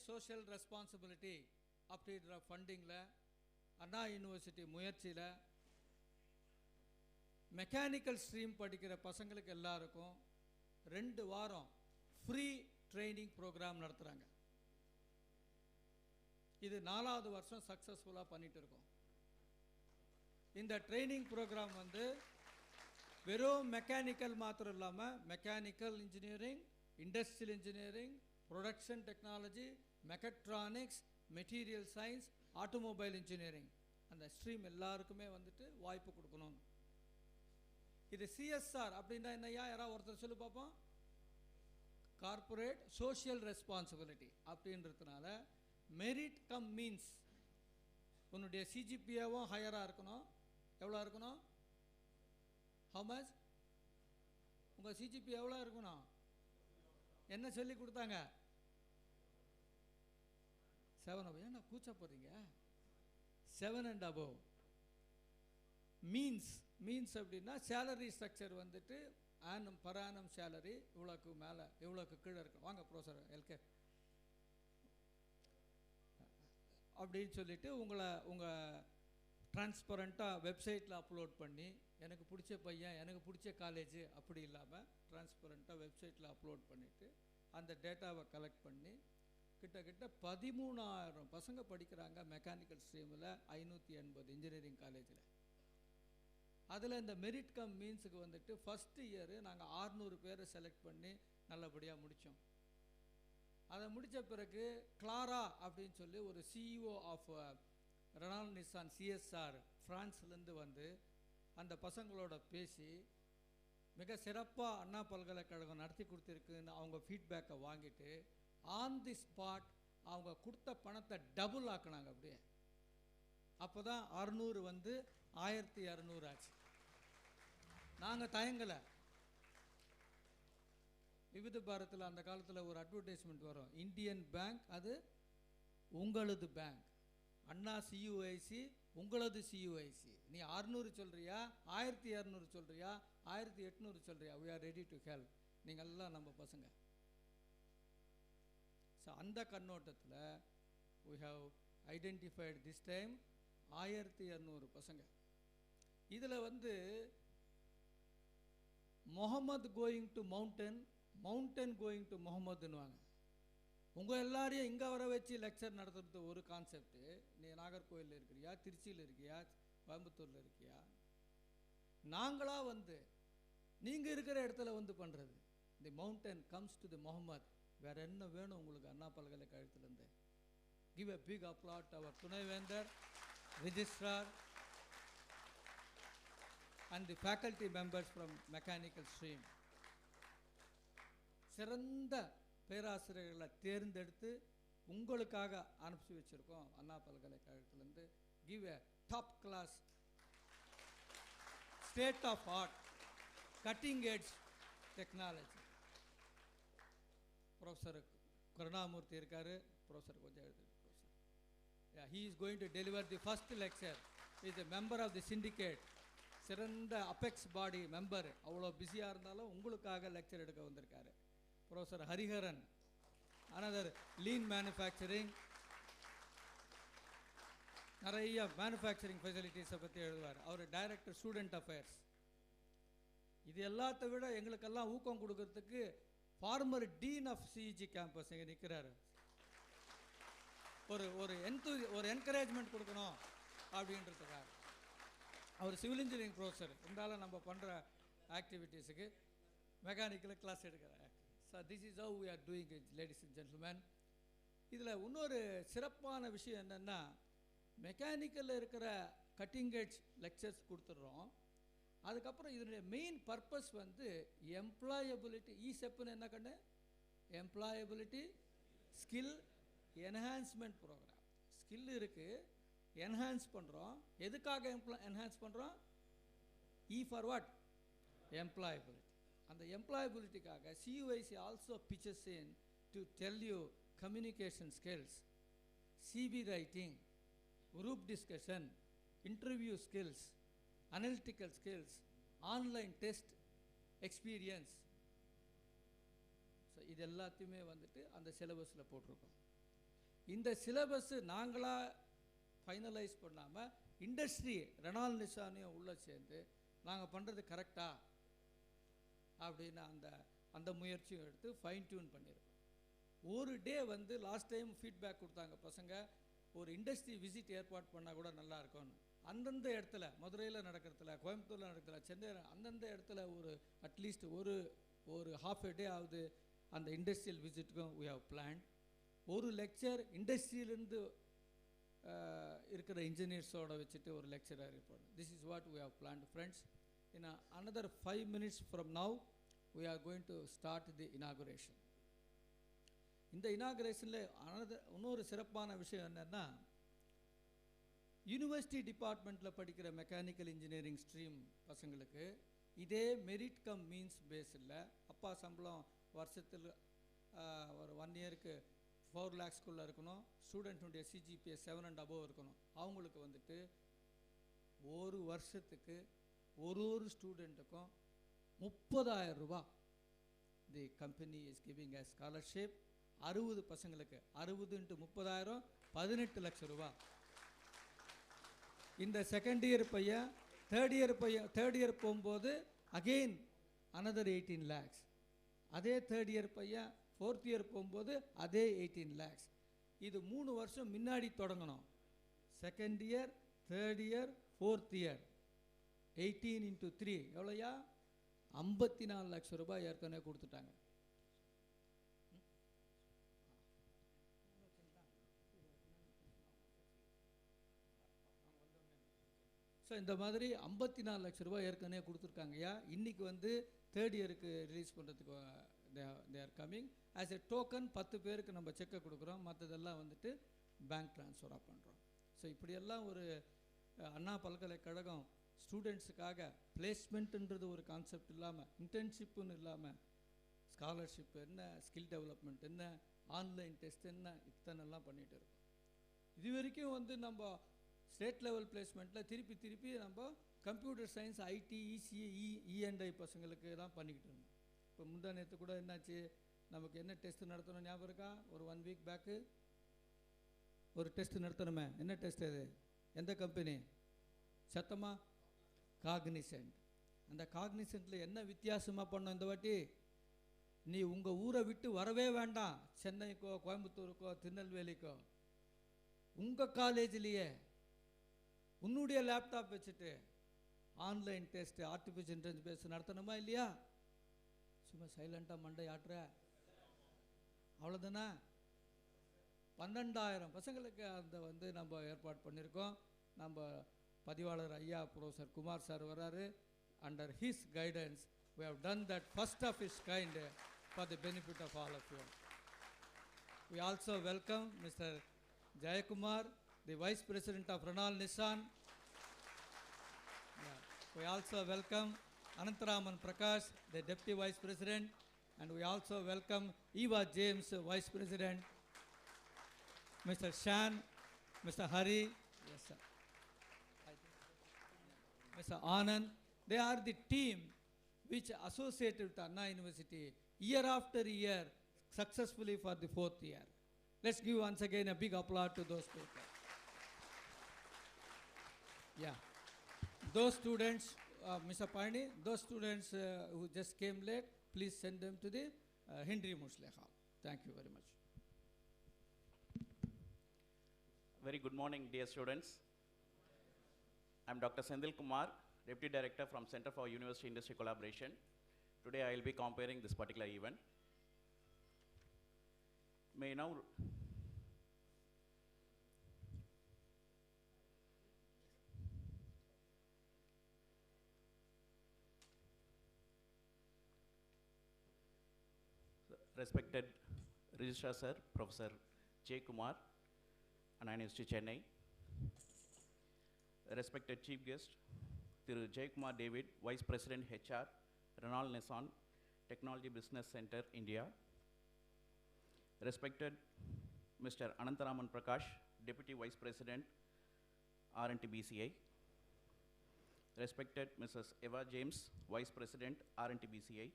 social responsibility அப்படின்ற ஃபண்டிங்கில் அண்ணா university முயற்சியில் mechanical stream படிக்கிற பசங்களுக்கு எல்லாருக்கும் 2 வாரம் ஃப்ரீ ட்ரைனிங் ப்ரோக்ராம் நடத்துகிறாங்க. இது 4வது வருஷம் சக்ஸஸ்ஃபுல்லாக பண்ணிட்டு இருக்கோம். இந்த ட்ரைனிங் ப்ரோக்ராம் வந்து வெறும் மெக்கானிக்கல் மாத்திரம் இல்லாமல் mechanical engineering, industrial engineering, production technology, mechatronics, material science, automobile engineering அந்த ஸ்ட்ரீம் எல்லாருக்குமே வந்துட்டு வாய்ப்பு கொடுக்கணும். இது சிஎஸ்ஆர் அப்படின்னா என்னையா யாராவது ஒருத்தர் சொல்லி பார்ப்போம். கார்பரேட் சோஷியல் ரெஸ்பான்சிபிலிட்டி அப்படின்றதுனால மெரிட் கம் மீன்ஸ் உன்னுடைய சிஜிபிஏவும் ஹையராக இருக்கணும். எவ்வளோ இருக்கணும்? How much? உங்கள் சிஜிபி எவ்வளோ இருக்கணும்? என்ன சொல்லி கொடுத்தாங்க? 7 ஏன்னா கூச்ச போகிறீங்க? 7 and above. மீன்ஸ் அப்படின்னா சேலரி ஸ்ட்ரக்சர் வந்துட்டு ஆனம் பர் ஆனம் சேலரி இவ்வளோக்கு மேலே இவ்வளோக்கு கீழே இருக்கும். வாங்க ப்ரொஃபஸர் எல்கே அப்படின்னு சொல்லிவிட்டு உங்கள் டிரான்ஸ்பரண்ட்டாக வெப்சைட்டில் அப்லோட் பண்ணி எனக்கு பிடிச்ச பையன் எனக்கு பிடிச்ச காலேஜ் அப்படி இல்லாமல் டிரான்ஸ்பரண்ட்டாக வெப்சைட்டில் அப்லோட் பண்ணிவிட்டு அந்த டேட்டாவை கலெக்ட் பண்ணி கிட்டத்தட்ட 13,000 பசங்க படிக்கிறாங்க மெக்கானிக்கல் ஸ்ட்ரீமில் 580 இன்ஜினியரிங் காலேஜில். அதில் இந்த மெரிட் கம் மீன்ஸுக்கு வந்துட்டு ஃபஸ்ட்டு இயரு நாங்கள் 600 பேரை செலக்ட் பண்ணி நல்லபடியாக முடித்தோம். அதை முடித்த பிறகு கிளாரா அப்படின்னு சொல்லி ஒரு CEO of Renault Nissan CSR ஃப்ரான்ஸ்லேருந்து வந்து அந்த பசங்களோட பேசி மிக சிறப்பாக அண்ணா பல்கலைக்கழகம் நடத்தி கொடுத்துருக்குன்னு அவங்க ஃபீட்பேக்கை வாங்கிட்டு ஆன் தி ஸ்பாட் அவங்க கொடுத்த பணத்தை டபுள் ஆக்குனாங்க. அப்படியே அப்போ தான் 600 வந்து 1200 ஆச்சு. நாங்கள் தயங்கலை. விவித பாரத்தில் அந்த காலத்தில் ஒரு அட்வர்டைஸ்மெண்ட் வரும், இந்தியன் பேங்க் அது உங்களது பேங்க், அண்ணா சியூஐசி உங்களது சியூஐசி. நீ 600 சொல்கிறியா, 1200 சொல்கிறியா, 1800 சொல்கிறியா, we are ready to help. நீங்கள் எல்லாம் நம்ம பசங்க. ஸோ அந்த கண்ணோட்டத்தில் we have identified this time 1200 பசங்க. இதில் வந்து Muhammad going to mountain, mountain going to முகமதுன்னுவாங்க. உங்கள் எல்லாரையும் இங்கே வர வச்சு லெக்சர் நடத்துறது ஒரு கான்செப்டு. நீ நாகர்கோவிலில் இருக்கிறியா, திருச்சியில் இருக்கியா, கோயம்புத்தூரில் இருக்கியா, நாங்களாக வந்து நீங்கள் இருக்கிற இடத்துல வந்து பண்ணுறது. The mountain comes to the Mohammed. வேறு என்ன வேணும் உங்களுக்கு அண்ணா பல்கலைக்கழகத்திலேருந்து? கிவ் எ பிக் அப்ளாட் அவர் துணைவேந்தர், registrar and the faculty members from mechanical stream. சிறந்த பேராசிரியர்களை தேர்ந்தெடுத்து உங்களுக்காக அனுப்பி வச்சுருக்கோம் அண்ணா பல்கலைக்கழகத்திலேருந்து. Give a top class state of art cutting edge technology. Professor Karunamoorthy இருக்கார். ப்ரொஃபஸர் கொஞ்சம் எழுது. Professor he is going to deliver the first lecture. He is a member of the syndicate. சிறந்த அபெக்ஸ் பாடி மெம்பர். அவ்வளோ பிஸியாக இருந்தாலும் உங்களுக்காக lecture எடுக்க வந்திருக்காரு. Professor Hariharan, another lean manufacturing, நிறைய மேனுஃபேக்சரிங் ஃபெசிலிட்டிஸை பற்றி எழுதுவார். அவர் டைரக்டர் ஸ்டூடெண்ட் அஃபேர்ஸ். இது எல்லாத்த விட எங்களுக்கெல்லாம் ஊக்கம் கொடுக்கறதுக்கு former dean of CEG campus இங்கே நிற்கிறாரு. ஒரு என்கரேஜ்மெண்ட் கொடுக்கணும் அப்படின்றதுக்காக. அவர் சிவில் இன்ஜினியரிங் ப்ரொஃபஸர். இருந்தாலும் நம்ம பண்ணுற ஆக்டிவிட்டீஸுக்கு மெக்கானிக்கலில் கிளாஸ் எடுக்கிறார். So this is how we are doing it ladies and gentlemen. இதில் இன்னொரு சிறப்பான விஷயம் என்னென்னா, மெக்கானிக்கலில் இருக்கிற கட்டிங் எட்ஜ் லெக்சர்ஸ் கொடுத்துட்றோம். அதுக்கப்புறம் இதனுடைய மெயின் பர்பஸ் வந்து எம்ப்ளாயபிலிட்டி. இசெப்னு என்ன கண்ணு? Employability skill enhancement program. Skill இருக்குது, என்ஹான்ஸ் பண்ணுறோம். எதுக்காக என்ஹான்ஸ் பண்ணுறோம்? E for what? எம்ப்ளாயபிலிட்டி. அந்த எம்ப்ளாயபிலிட்டிக்காக CUIC also pitches in to tell you communication skills, CV writing, group discussion, interview skills, analytical skills, online test experience. So இது எல்லாத்தையுமே வந்துட்டு அந்த சிலபஸில் போட்டிருக்கோம். இந்த சிலபஸ் நாங்களா ஃபைனலைஸ் பண்ணாமல் இண்டஸ்ட்ரி ரெனால்ட் நிசானையும் உள்ளே சேர்ந்து நாங்கள் பண்ணுறது கரெக்டா அப்படின்னு அந்த முயற்சியும் எடுத்து ஃபைன் டியூன் பண்ணியிருக்கோம். ஒரு டே வந்து லாஸ்ட் டைம் ஃபீட்பேக் கொடுத்தாங்க பசங்க, ஒரு இண்டஸ்ட்ரி விசிட் ஏற்பாடு பண்ணால் கூட நல்லா இருக்கும்னு. அந்தந்த இடத்துல மதுரையில் நடக்கிறதுல, கோயம்புத்தூரில் நடக்கிறதுல, சென்னையில் அந்தந்த இடத்துல ஒரு அட்லீஸ்ட் ஒரு ஹாஃப் எ டே ஆகுது அந்த இண்டஸ்ட்ரியல் விசிட்டுக்கும் we have planned. ஒரு லெக்சர் இண்டஸ்ட்ரியிலேருந்து இருக்கிற இன்ஜினியர்ஸோட வச்சுட்டு ஒரு லெக்சராக இருப்பாங்க. This is what we have planned friends. In another 5 minutes from now we are going to start the inauguration. இந்த இனாகுரேஷனில் இன்னொரு சிறப்பான விஷயம் என்னென்னா, யூனிவர்சிட்டி டிபார்ட்மெண்ட்டில் படிக்கிற மெக்கானிக்கல் இன்ஜினியரிங் ஸ்ட்ரீம் பசங்களுக்கு இதே மெரிட் கம் மீன்ஸ் பேஸில் அப்பா சம்பளம் வருஷத்தில் ஒரு 1 இயருக்கு 4 lakhsக்குள்ளே இருக்கணும், ஸ்டூடெண்ட்டுடைய CGPA 7 and above இருக்கணும். அவங்களுக்கு வந்துட்டு ஒரு வருஷத்துக்கு ஒரு ஸ்டூடெண்ட்டுக்கும் 30,000 ரூபா the company is giving a scholarship. 60 பசங்களுக்கு 60 × 30,000 18 லட்சம் ரூபா. இந்த செகண்ட் இயர் பையன் தேர்ட் இயர் போகும்போது அகெயின் another 18 lakhs. அதே தேர்ட் இயர் பையன் ஃபோர்த் இயர் போகும்போது அதே 18 lakhs. இது 3 வருஷம் முன்னாடி தொடங்கணும். Second year, third year, fourth year 18 × 3 எவ்வளோயா? 54 லட்சம் ரூபாய் ஏற்கனவே கொடுத்துட்டாங்க. ஸோ இந்த மாதிரி 54 லட்ச ரூபாய் ஏற்கனவே கொடுத்துருக்காங்கய்யா. இன்றைக்கி வந்து தேர்ட் இயருக்கு ரிலீஸ் பண்ணுறதுக்கு they are coming. As a token 10 பேருக்கு நம்ம செக்கை கொடுக்குறோம், மற்றதெல்லாம் வந்துட்டு பேங்க் ட்ரான்ஸ்ஃபராக பண்ணுறோம். ஸோ இப்படியெல்லாம் ஒரு அண்ணா பல்கலைக்கழகம் ஸ்டூடெண்ட்ஸுக்காக பிளேஸ்மெண்ட்டுன்றது ஒரு கான்செப்ட் இல்லாமல், இன்டர்ன்ஷிப்புன்னு இல்லாமல், ஸ்காலர்ஷிப் என்ன, ஸ்கில் டெவலப்மெண்ட் என்ன, ஆன்லைன் டெஸ்ட் என்ன, இத்தனைலாம் பண்ணிகிட்டு இருக்கோம். இது வரைக்கும் வந்து நம்ம ஸ்டேட் லெவல் பிளேஸ்மெண்ட்டில் திருப்பி நம்ம கம்ப்யூட்டர் சயின்ஸ், ஐடி, இசிஏ, இஎன்ஐ பசங்களுக்கு தான் பண்ணிக்கிட்டு இருந்தோம். இப்போ முந்தா நேற்று கூட என்னாச்சு, நமக்கு என்ன டெஸ்ட் நடத்தணும் ஞாபகம் இருக்கா? ஒரு 1 week பேக்கு ஒரு டெஸ்ட் நடத்தணுமே. என்ன டெஸ்ட் அது? எந்த கம்பெனி? சத்தமா? காக்னிசன்ட். அந்த காக்னிசன்ட்டில் என்ன வித்தியாசமாக பண்ணோம் இந்த வாட்டி? நீ உங்கள் ஊரை விட்டு வரவே வேண்டாம், சென்னைக்கோ கோயம்புத்தூருக்கோ திருநெல்வேலிக்கோ, உங்கள் காலேஜ்லேயே உன்னுடைய லேப்டாப் வச்சுட்டு online test, artificial intelligence base நடத்தணுமா இல்லையா? சும்மா சைலண்ட்டாக மண்டை ஆட்டுற, அவ்வளோதானே? 12,000 பசங்களுக்கு அந்த வந்து நம்ம ஏற்பாடு பண்ணியிருக்கோம். நம்ம பதிவாளர் ஐயா ப்ரொஃபஸர் குமார் சார் வராரு. Under his guidance we have done that first of its kind for the benefit of all of you. We also welcome Mr. Jayakumar, the Vice President of Renault Nissan. Yeah. We also welcome Anantaraman Prakash, the Deputy Vice President, and we also welcome Eva James, Vice President, Mr. Shan, Mr. Hari, yes sir, Mr. Anand. They are the team which associated with Anna University year after year successfully for the 4th year. Let's give once again a big applause to those people. Yeah, those students, Mr. Pani, those students who just came late, please send them to the Henry Mslive Hall. Thank you very much. Very good morning, dear students. I'm Dr. Sendil Kumar, Deputy Director from Center for University Industry Collaboration. Today I will be comparing this particular event. May now respected Registrar Sir, Professor J. Kumar, Anna University, Chennai. Respected Chief Guest, Thiru Jayakumar David, Vice President HR, Renault Nissan Technology Business Center, India. Respected Mr. Anantaraman Prakash, Deputy Vice President, R&T BCI. Respected Mrs. Eva James, Vice President, R&T BCI.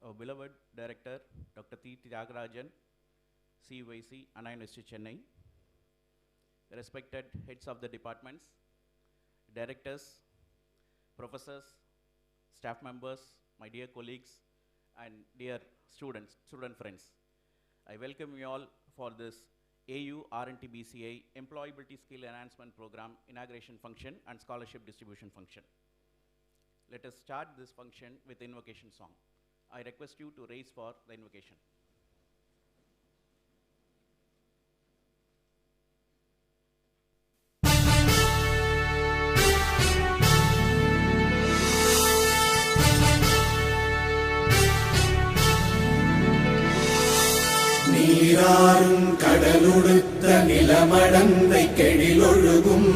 Our beloved Director, Dr. T. Tyagarajan, CUIC, Anna University, Chennai, respected heads of the departments, directors, professors, staff members, my dear colleagues, and dear student friends. I welcome you all for this AU RNTBCA Employability Skill Enhancement Program Inauguration Function and Scholarship Distribution Function. Let us start this function with invocation song. I request you to raise for the invocation. நீராறும் கடலுடுத்த நிலமடந்தை கெழிலொழுகும்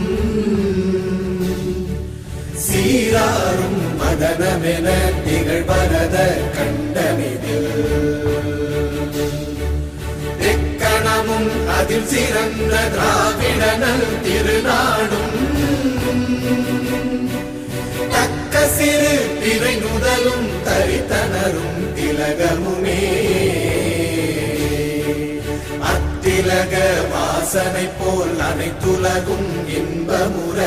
சீராறும் மதனமென திகழ்வரத கண்டமிதில் எக்கணமும் அதில் சிறந்த திராவிடனல் திருநாடும் தக்க சிறு பிறை நுதலும் தரித்தனரும் திலகமுமே அத்திலக வாசனை போல் அனைத்துலகும் இன்பமுற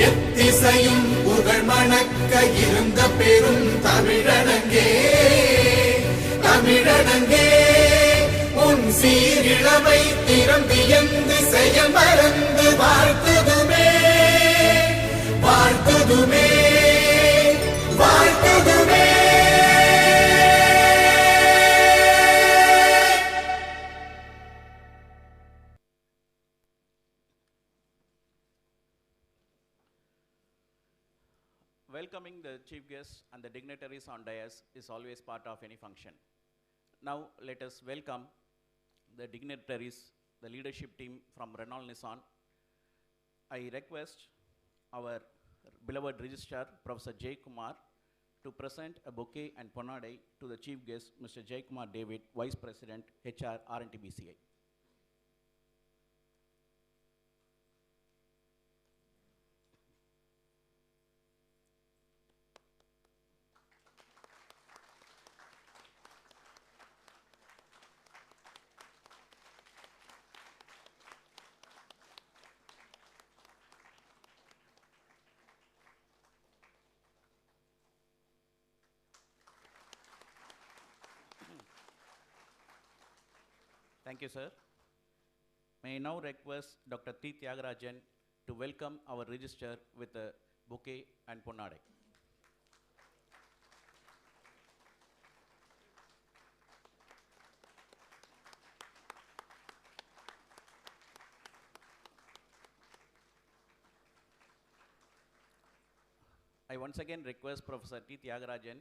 எத்திசையும் புகழ் மணக்க இருந்த பெரும் தமிழனங்கே தமிழனங்கே உன் சீரிழமை திறம்பியந்து செயல் மறந்து வாழ்த்துதுமே வாழ்த்துதுமே வாழ்த்துதுமே. Welcoming the chief guests and the dignitaries on dais is always part of any function. Now let us welcome the dignitaries, the leadership team from Renault Nissan. I request our beloved registrar, Professor Jay Kumar, to present a bouquet and ponade to the chief guest, Mr. Jay Kumar David, Vice President, HR, RNTBCA. Thank you, sir. May I now request Dr. T. Tyagarajan to welcome our registrar with a bouquet and ponade. I once again request Professor T. Tyagarajan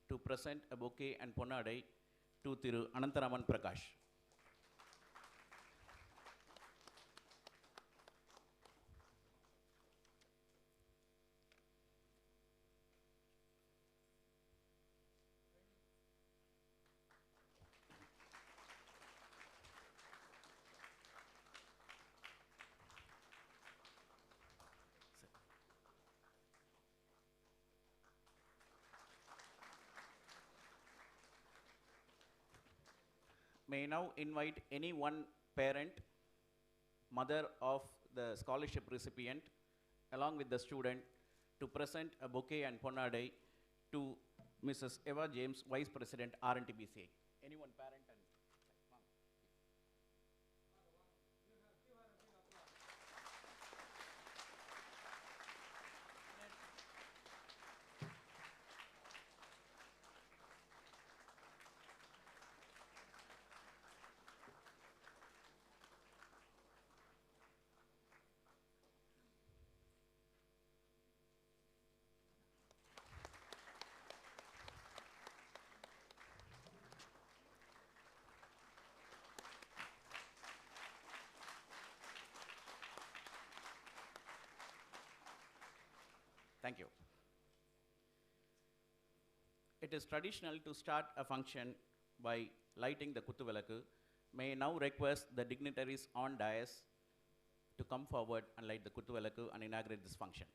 to present a bouquet and ponade to Thiru Anantaraman Prakash. May I now invite any one parent, mother of the scholarship recipient, along with the student, to present a bouquet and ponade to Mrs. Eva James, Vice President, RNTBCA. Anyone parent and mom? Thank you. It is traditional to start a function by lighting the Kuttuvilakku. May I now request the dignitaries on dais to come forward and light the Kuttuvilakku and inaugurate this function.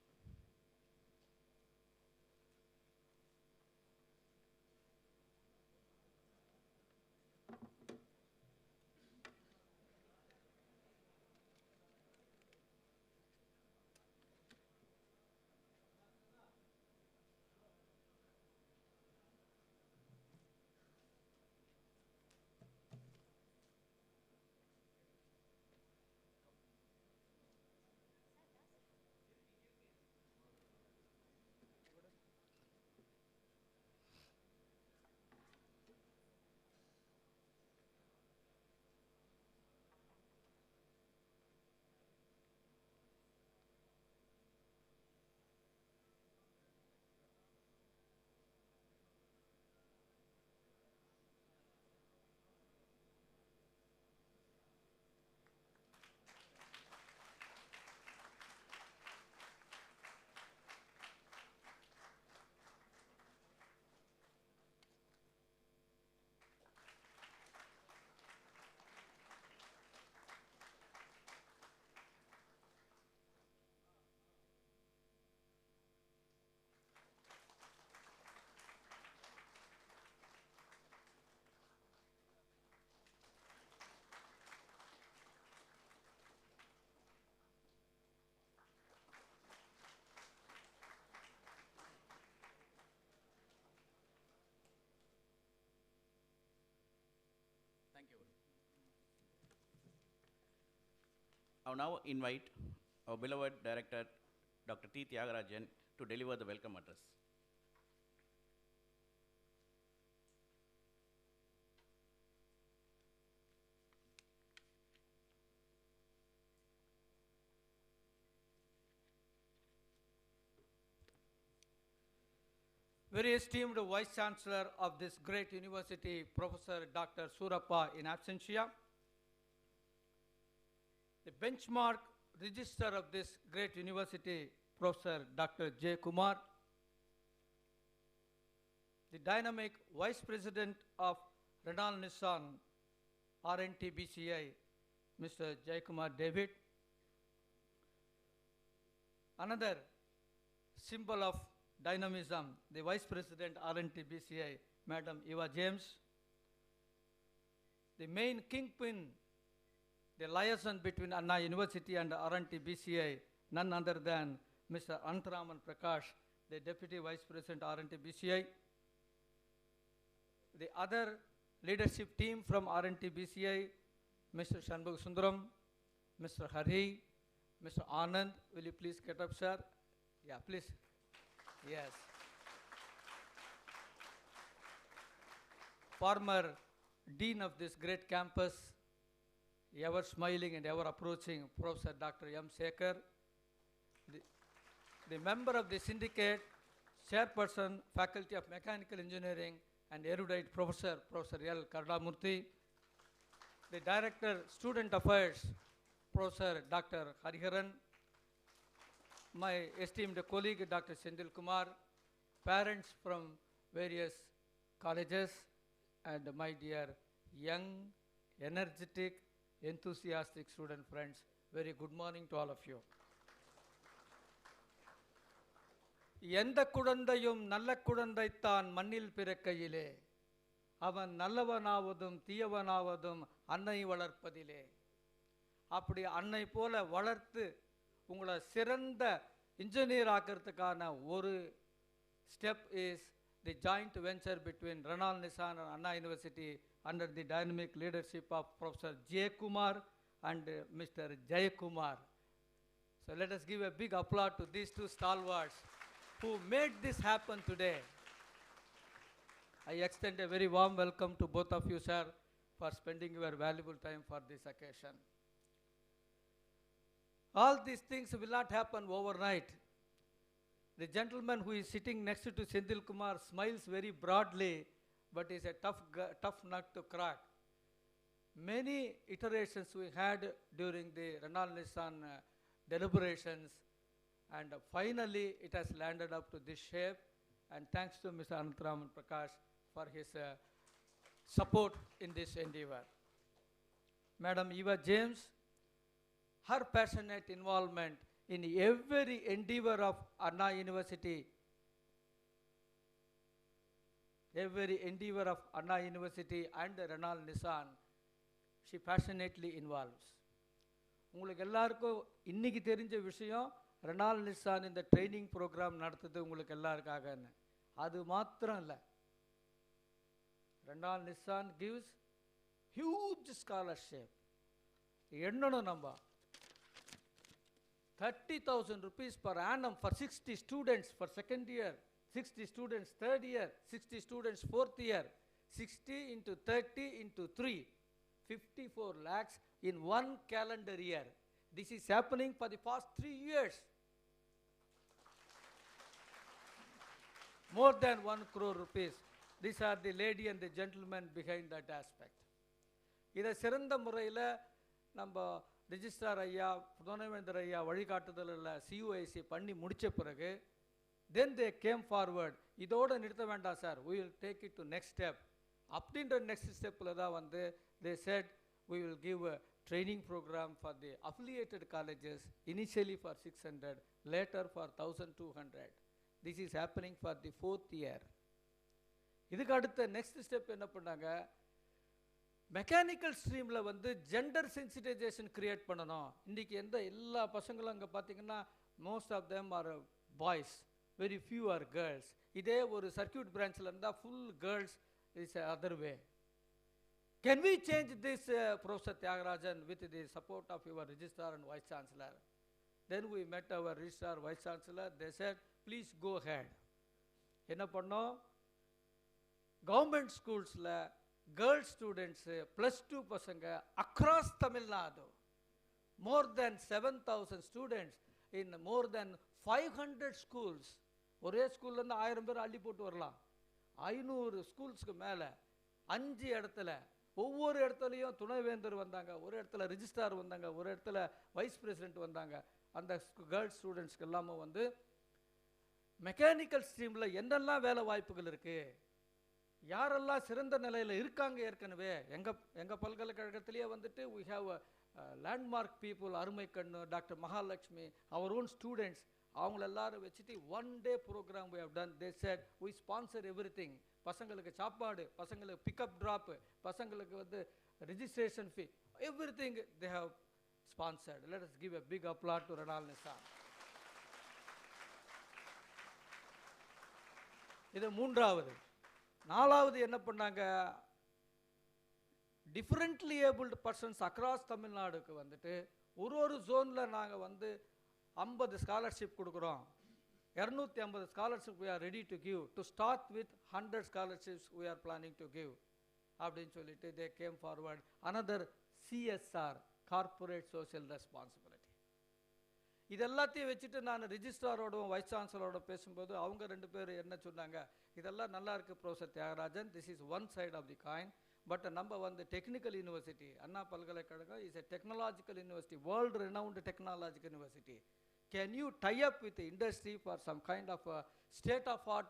I will now invite our beloved director, Dr. T. Tyagarajan, to deliver the welcome address. Very esteemed Vice Chancellor of this great university, Professor Dr. Surappa in absentia, the benchmark register of this great university, Professor Dr. J. Kumar, the dynamic Vice President of Renault Nissan R&T BCI, Mr. Jay Kumar David, another symbol of dynamism, the Vice President R&T BCI, Madam Eva James, the main kingpin, the liaison between Anna University and R&T BCI, none other than Mr. Anantharaman Prakash, the Deputy Vice President R&T BCI, the other leadership team from R&T BCI, Mr. Shanmugh Sundaram, Mr. Hari, Mr. Anand, will you please get up, sir? Yeah, please. Yes. Former Dean of this great campus, ever smiling and ever approaching, Professor Dr. M. Sekhar, the member of the syndicate, Chairperson, Faculty of Mechanical Engineering, and erudite Professor, Professor L. Karnamurthy, the Director, Student Affairs, Professor Dr. Hariharan, my esteemed colleague, Dr. Sendil Kumar, parents from various colleges, and my dear young, energetic, enthusiastic student friends, very good morning to all of you. எந்த குழந்தையும் நல்ல குழந்தைத்தான் மண்ணில் பிறக்கையிலே, அவன் நல்லவனாவதும் தீயவனாவதும் அன்னை வளர்ப்பதிலே. அப்படி அன்னை போல வளர்த்து உங்களை சிறந்த இன்ஜினியர் ஆக்கிறதுக்கான ஒரு step is the joint venture between Renault Nissan and Anna University under the dynamic leadership of Professor J. Kumar and Mr. Jay Kumar. So let us give a big applause to these two stalwarts who made this happen today. I extend a very warm welcome to both of you, sir, for spending your valuable time for this occasion. All these things will not happen overnight. The gentleman who is sitting next to Sendil Kumar smiles very broadly, but is a tough nut to crack. Many iterations we had during the Renault Nissan deliberations, and finally it has landed up to this shape, and thanks to Mr. Anantharaman Prakash for his support in this endeavor. Madam Eva James, her passionate involvement in every endeavor of Anna University, and Renault Nissan, she passionately involves. உங்களுக்கு எல்லாருக்கும் இன்னைக்கு தெரிஞ்ச விஷயம், Reynold Nissan இந்த training program நடத்துது உங்களுக்கு எல்லாருக்காகன்னு. அது மாத்திரம் இல்லை, Reynold Nissan gives huge scholarship. எண்ணணும் நம்ம 30,000 rupees per annum for 60 students for second year, 60 students third year, 60 students fourth year, 60 into 30 into 3, 54 lakhs in one calendar year. This is happening for the past 3 years. More than 1 crore rupees. These are the lady and the gentleman behind that aspect. இதை சிறந்த முறையில் நம்ம registrar ஐயா, புதனவேந்தர் ஐயா வழிகாட்டுதலில் CUIC பண்ணி முடித்த பிறகு then they came forward. இதோடு நிறுத்த வேண்டாம் sir, we will take it to next step. அப்படின்ற next stepல தான் வந்து they said we will give a training program for the affiliated colleges, initially for 600, later for 1,200. This is happening for the 4th year. இதுக்கு அடுத்த next step என்ன பண்ணாங்க, mechanical ஸ்ட்ரீமில் வந்து gender sensitisation create பண்ணணும். இன்றைக்கி எல்லா பசங்களும் அங்கே பார்த்தீங்கன்னா most of them are boys, very few are girls. இதே ஒரு சர்க்கியூட் பிரான்ச்சில் இருந்தால் full girls is other way. Can we change this, Professor Tyagarajan, with the support of your Registrar and Vice Chancellor? Then we met our Registrar, Vice Chancellor. They said, please go ahead. என்ன பண்ணோம், government ஸ்கூல்ஸில் girls students +2 பசங்க across Tamil Nadu, more than 7,000 students in more than 500 schools. ஒரே ஸ்கூல்லேருந்து 1000 பேர் அள்ளி போட்டு வரலாம். 500 ஸ்கூல்ஸ்க்கு மேலே 5 இடத்துல, ஒவ்வொரு இடத்துலையும் துணைவேந்தர் வந்தாங்க, ஒரு இடத்துல ரிஜிஸ்ட்ரார் வந்தாங்க, ஒரு இடத்துல வைஸ் பிரசிடென்ட் வந்தாங்க. அந்த கேர்ள்ஸ் ஸ்டூடெண்ட்ஸ்க்கு எல்லாமே வந்து மெக்கானிக்கல் ஸ்ட்ரீமில் என்னெல்லாம் வேலை வாய்ப்புகள் இருக்குது, யாரெல்லாம் சிறந்த நிலையில் இருக்காங்க. ஏற்கனவே எங்கள் பல்கலைக்கழகத்திலேயே வந்துட்டு we have landmark people, Arumaikannu, doctor Mahalakshmi, அவர் ஓன் ஸ்டூடெண்ட்ஸ், அவங்கள எல்லாரும் வச்சுட்டு 1 day program we have done. They said we sponsor everything. பசங்களுக்கு சாப்பாடு, பசங்களுக்கு பிக்கப் ட்ராப்பு, பசங்களுக்கு வந்து registration fee, everything they have sponsored. Let us give a big applause to Renal Nissan. இது 3வது. 4வது என்ன பண்ணாங்க, டிஃப்ரெண்ட்லி ஏபிள்டு பர்சன்ஸ் அக்ராஸ் தமிழ்நாடுக்கு வந்துட்டு ஒரு ஜோனில் நாங்கள் வந்து 50 ஸ்காலர்ஷிப் கொடுக்குறோம். 250 scholarship we are ready to give. To start with 100 scholarships we are planning to give. அப்படின்னு சொல்லிட்டு they came forward. Another CSR, corporate social responsibility. இதெல்லாத்தையும் வச்சுட்டு நான் ரிஜிஸ்ட்ராரோடும் வைஸ் சான்சலரோட பேசும்போது அவங்க 2 பேர் என்ன சொன்னாங்க, இதெல்லாம் நல்லா இருக்குது professor Thiyagarajan, this is one side of the coin. But நம்ம வந்து டெக்னிக்கல் யூனிவர்சிட்டி, அண்ணா பல்கலைக்கழகம் is a technological university, world renowned technological university. Can you tie up with the industry for some kind of a state-of-art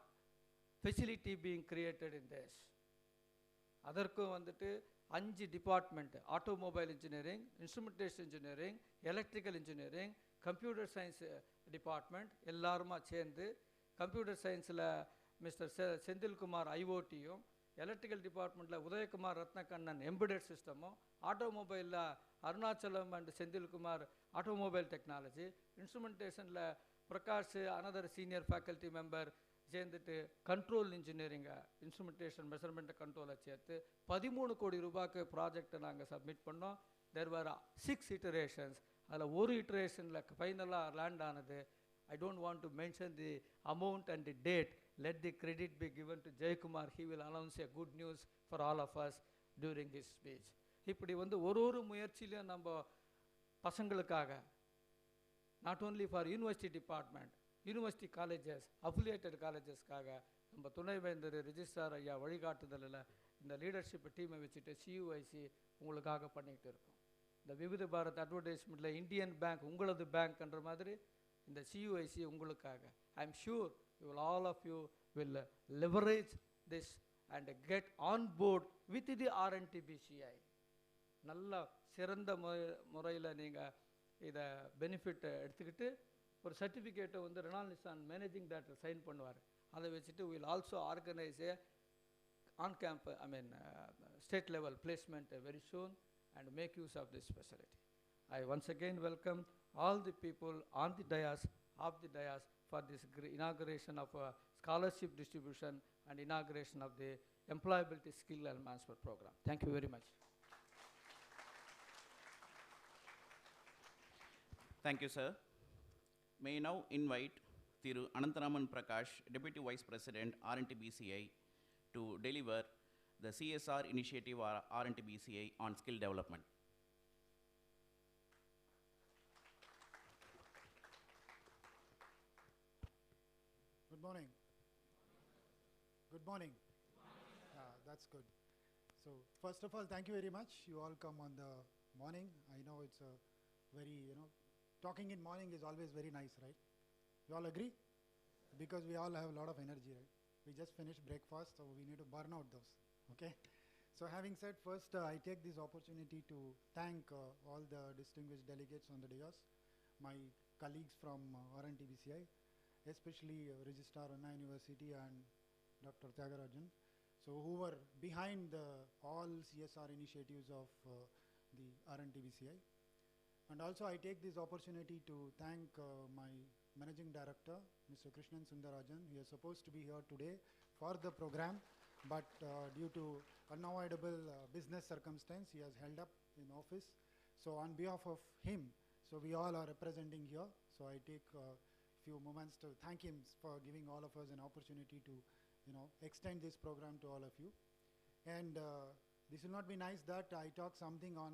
facility being created in this? அதற்கும் வந்துட்டு 5 department, automobile engineering, instrumentation engineering, electrical engineering, computer science department எல்லாருமா சேர்ந்து, கம்ப்யூட்டர் சயின்ஸில் mister Senthilkumar ஐஓடியும், எலக்ட்ரிக்கல் டிபார்ட்மெண்ட்டில் Udayakumar Rathnakannan embedded சிஸ்டமும், ஆட்டோமொபைலில் Arunachalam and Senthilkumar automobile technology, இன்ஸ்ட்ருமெண்டேஷனில் Prakash another senior faculty member சேர்ந்துட்டு கண்ட்ரோல் இன்ஜினியரிங்கை, இன்ஸ்ட்ருமெண்டேஷன் மெஷர்மெண்ட் கண்ட்ரோலை சேர்த்து 13 கோடி ரூபாய்க்கு ப்ராஜெக்டை நாங்கள் சப்மிட் பண்ணோம். தேர் வேர் 6 iterations. அதில் ஒரு இட்ரேஷனில் ஃபைனலாக லேண்ட் ஆனது. I don't want to mention the amount and the date. Let the credit be given to Jayakumar. He will announce a good news for all of us during his speech. இப்படி வந்து ஒரு முயற்சியிலையும் நம்ம பசங்களுக்காக, not only for university department, university colleges, affiliated காலேஜஸ்க்காக நம்ம துணைவேந்தர் registrar ஐயா வழிகாட்டுதலில் இந்த லீடர்ஷிப் டீமை வச்சுட்டு சியூஐசி உங்களுக்காக பண்ணிக்கிட்டு இருக்கோம். இந்த விவித பாரத் அட்வர்டைஸ்மெண்ட்டில் இந்தியன் பேங்க் உங்களது பேங்க்ன்ற மாதிரி இந்த சியூஐசி உங்களுக்காக. I am sure you will, all of you will leverage this and get on board with the RNTBCI. நல்ல சிறந்த முறையில் நீங்கள் இதை பெனிஃபிட் எடுத்துக்கிட்டு ஒரு சர்டிஃபிகேட்டை வந்து Renault Nissan managing director sign பண்ணுவார். அதை வச்சுட்டு will also organise a on camp, state level placement very soon and make use of this facility. I once again welcome all the people on the dais, for this inauguration of a scholarship distribution and inauguration of the employability skill enhancement program. Thank you very much. Thank you, sir. May I now invite Thiru Anantharaman Prakash, Deputy Vice President, RNTBCI, to deliver the CSR initiative RNTBCI on skill development. Good morning. Good morning. That's good. So first of all, thank you very much. You all come on the morning. I know it's a very, talking in morning is always very nice, right? You all agree? Because we all have a lot of energy, right? We just finished breakfast, so we need to burn out those, okay? So having said, first I take this opportunity to thank all the distinguished delegates on the dais, my colleagues from RNTBCI, especially Registrar Anna University and Dr. Tyagarajan, so who were behind all CSR initiatives of the RNTBCI. And also I take this opportunity to thank my Managing Director, Mr. Krishnan Sundarajan. He is supposed to be here today for the program, but due to unavoidable business circumstance, he has held up in office. So on behalf of him, so we all are representing here. So I take a few moments to thank him for giving all of us an opportunity to, extend this program to all of you. And this will not be nice that I talk something on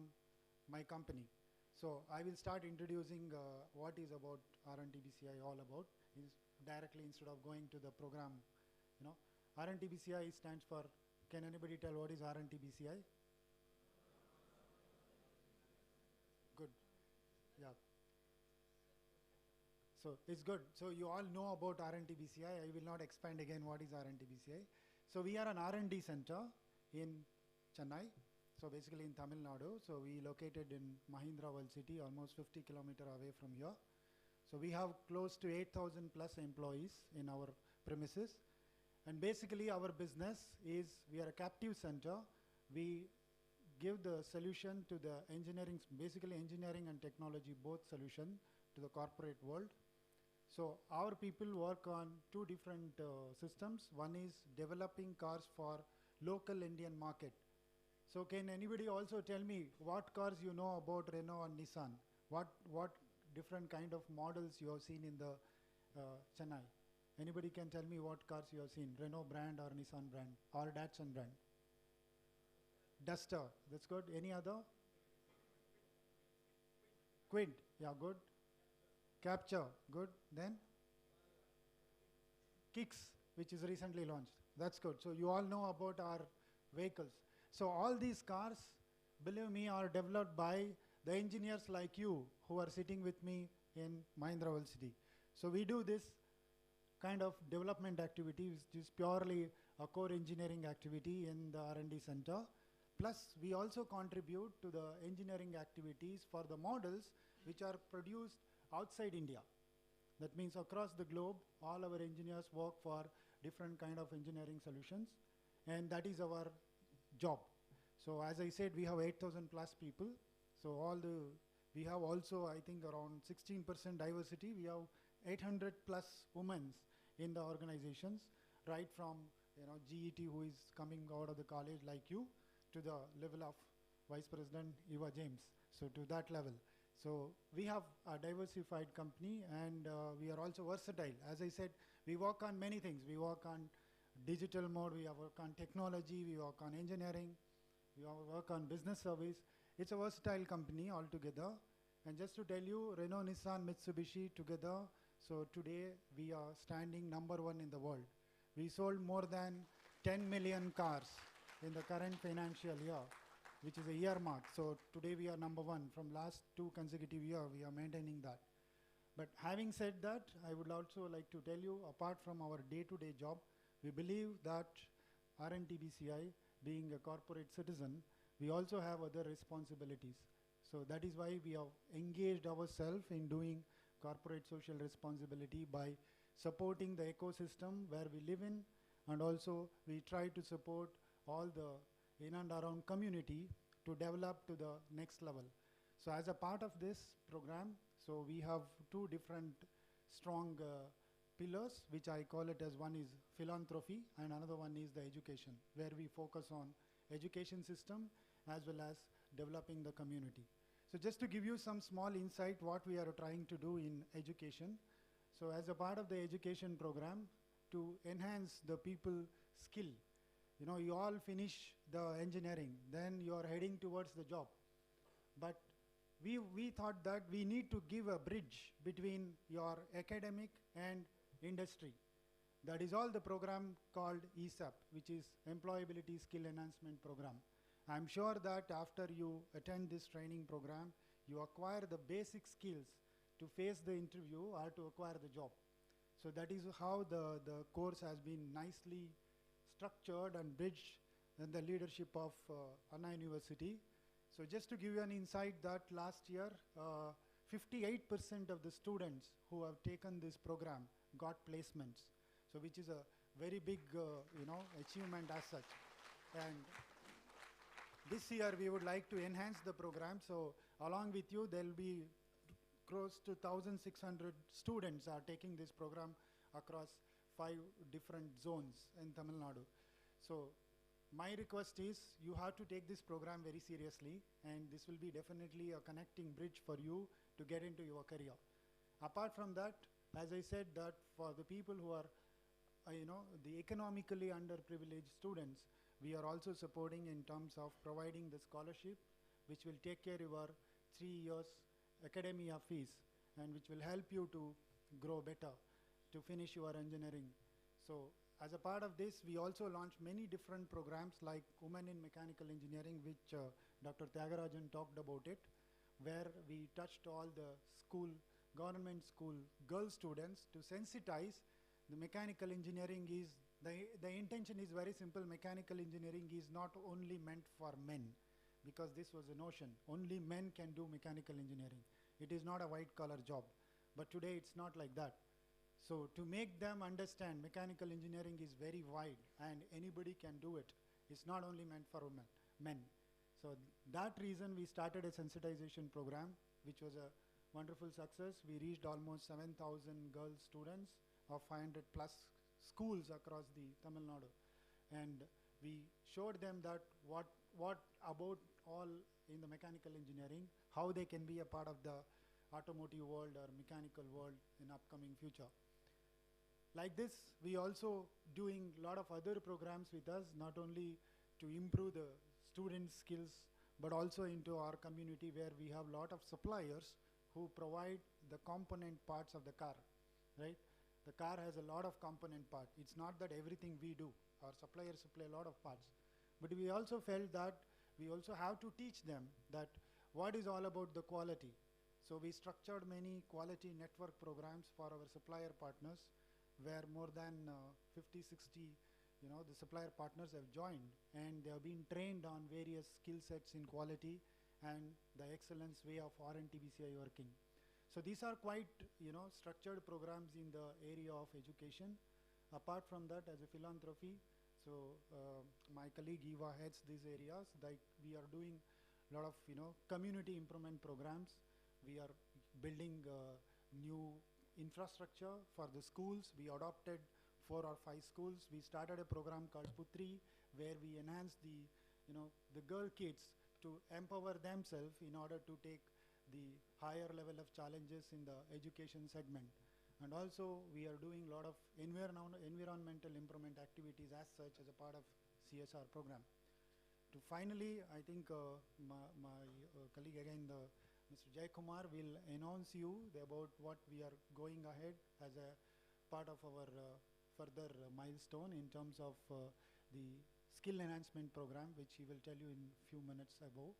my company. So I will start introducing what is about RNTBCI all about directly instead of going to the program. RNTBCI stands for, can anybody tell what is RNTBCI? Good. Yeah. So it's good. So you all know about RNTBCI. I will not expand again what is RNTBCI. So we are an R&D center in Chennai. So basically in Tamil Nadu. So we located in Mahindra World City, almost 50 kilometers away from here. So we have close to 8,000 plus employees in our premises. And basically our business is, we are a captive center. We give the solution to the engineering, basically engineering and technology, both solution to the corporate world. So our people work on two different systems. One is developing cars for local Indian market. So can anybody also tell me what cars you know about Renault and Nissan? What different kind of models you have seen in the Chennai? Anybody can tell me what cars you have seen? Renault brand or Nissan brand or Datsun brand? Duster, that's good. Any other? Quint, yeah, good. Capture, good. Then? Kicks, which is recently launched. That's good. So you all know about our vehicles. So all these cars, believe me, are developed by the engineers like you who are sitting with me in Mahindra World City. So we do this kind of development activity, which is purely a core engineering activity in the R&D center. Plus, we also contribute to the engineering activities for the models which are produced outside India. That means across the globe, all our engineers work for different kind of engineering solutions, and that is our job. So as I said, we have 8,000 plus people. So we have also, I think, around 16% diversity. We have 800 plus women in the organizations, right from GET, who is coming out of the college like you, to the level of Vice President Eva James. So to that level. So we have a diversified company, and we are also versatile. As I said, we work on many things. We work on digital mode, we work on technology, we work on engineering, we work on business service. It's a versatile company altogether. And just to tell you, Renault, Nissan, Mitsubishi together, so today we are standing #1 in the world. We sold more than 10 million cars in the current financial year, which is a year mark. So today we are #1. From last 2 consecutive years, we are maintaining that. But having said that, I would also like to tell you, apart from our day-to-day job, we believe that RNTBCI, being a corporate citizen, we also have other responsibilities. So that is why we have engaged ourselves in doing corporate social responsibility by supporting the ecosystem where we live in, and also we try to support all the in and around community to develop to the next level. So as a part of this program, so we have 2 different strong pillars, which I call it as, one is philanthropy and another one is the education, where we focus on education system as well as developing the community. So just to give you some small insight what we are trying to do in education. So as a part of the education program, to enhance the people skill, you all finish the engineering, then you are heading towards the job. But we thought that we need to give a bridge between your academic and industry. That is all the program called ESAP, which is Employability Skill Enhancement Program. I'm sure that after you attend this training program, you acquire the basic skills to face the interview or to acquire the job. So that is how the course has been nicely structured and bridged in the leadership of Anna University. So just to give you an insight that last year, 58% of the students who have taken this program got placements. So which is a very big achievement as such. And this year we would like to enhance the program. So along with you, there will be close to 1,600 students are taking this program across 5 different zones in Tamil Nadu. So my request is you have to take this program very seriously, and this will be definitely a connecting bridge for you to get into your career. Apart from that, as I said, that for the people who are, the economically underprivileged students, we are also supporting in terms of providing the scholarship, which will take care of your 3 years academia fees, and which will help you to grow better, to finish your engineering. So as a part of this, we also launched many different programs like Women in Mechanical Engineering, which Dr. Tyagarajan talked about it, where we touched all the government school girl students to sensitize the mechanical engineering is, the intention is very simple. Mechanical engineering is not only meant for men, because this was a notion. Only men can do mechanical engineering. It is not a white collar job. But today it's not like that. So to make them understand mechanical engineering is very wide and anybody can do it. It's not only meant for men. So that reason we started a sensitization program, which was a wonderful success. We reached almost 7,000 girl students of 500 plus schools across the Tamil Nadu. And we showed them that what about all in the mechanical engineering, how they can be a part of the automotive world or mechanical world in upcoming future. Like this, we also doing a lot of other programs with us, not only to improve the student skills, but also into our community where we have a lot of suppliers who provide the component parts of the car, right? The car has a lot of component parts. It's not that everything we do. Our suppliers supply a lot of parts. But we also felt that we also have to teach them that what is all about the quality. So we structured many quality network programs for our supplier partners, where more than 50, 60, the supplier partners have joined, and they have been trained on various skill sets in quality and the excellence way of RNTBCI working. So these are quite, structured programs in the area of education. Apart from that, as a philanthropy, so my colleague Eva heads these areas. Like we are doing a lot of, community improvement programs. We are building new infrastructure for the schools. We adopted 4 or 5 schools. We started a program called Putri, where we enhanced the, the girl kids to empower themselves in order to take the higher level of challenges in the education segment. And also we are doing a lot of environmental improvement activities as such as a part of CSR program. To finally, I think my colleague again, Mr. Jay Kumar, will announce you about what we are going ahead as a part of our further milestone in terms of the skill enhancement program, which he will tell you in few minutes above.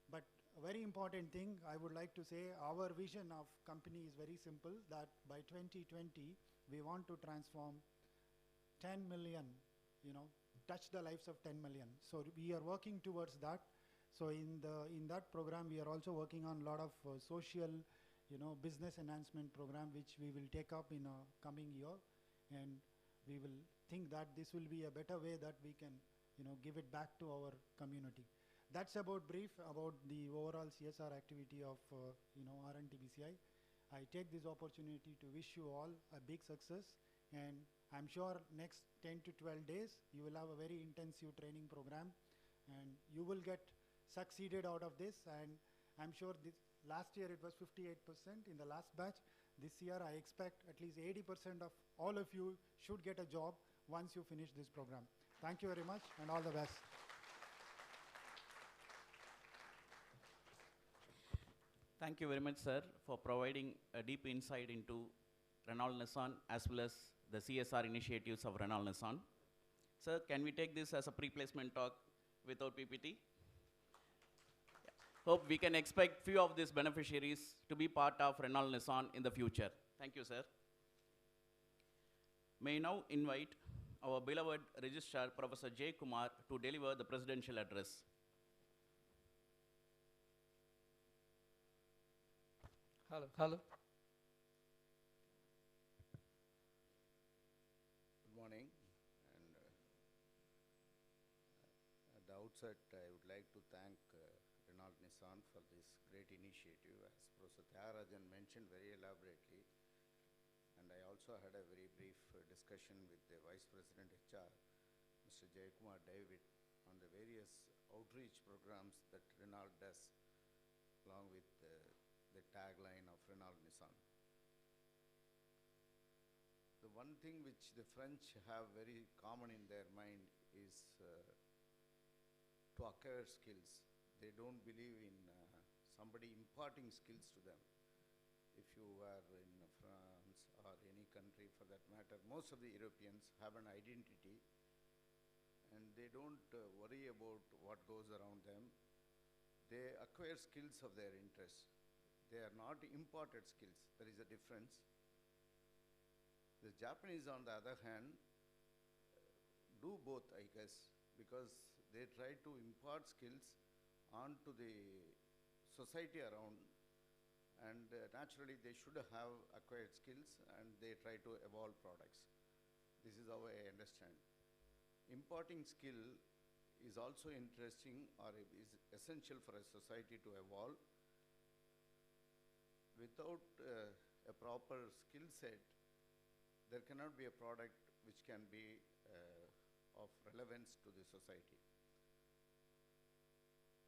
But a very important thing I would like to say, our vision of company is very simple, that by 2020 we want to transform 10 million, touch the lives of 10 million. So we are working towards that. So in that program we are also working on a lot of social, business enhancement program, which we will take up in a coming year, and we will think that this will be a better way that we can, give it back to our community. That's about brief about the overall CSR activity of RNTBCI. I take this opportunity to wish you all a big success, and I'm sure next 10 to 12 days you will have a very intensive training program, and you will get succeeded out of this. And I'm sure this last year it was 58% in the last batch. This year I expect at least 80% of all of you should get a job once you finish this program. Thank you very much, and all the best. Thank you very much, sir, for providing a deep insight into Renault Nissan as well as the CSR initiatives of Renault Nissan. Sir, can we take this as a pre-placement talk without PPT? Yeah. Hope we can expect few of these beneficiaries to be part of Renault Nissan in the future. Thank you, sir. May I now invite our beloved Registrar, Professor Jay Kumar, to deliver the presidential address. Hello. Good morning, and at the outset I would like to thank Renault Nissan for this great initiative. As Professor Tyagarajan mentioned very elaborately, and I also had a very brief discussion with the Vice President HR, Mr. Jayakumar David, on the various outreach programs that Renault does, along with the tagline of Renault Nissan. The one thing which the French have very common in their mind is to acquire skills. They don't believe in somebody imparting skills to them. If you are in France or any country for that matter, most of the Europeans have an identity and they don't worry about what goes around them. They acquire skills of their interest. They are not imported skills. There is a difference. The Japanese, on the other hand, do both, I guess, because they try to impart skills onto the society around, and naturally they should have acquired skills and they try to evolve products. This is how I understand. Importing skill is also interesting or is essential for a society to evolve. Without a proper skill set, there cannot be a product which can be of relevance to the society.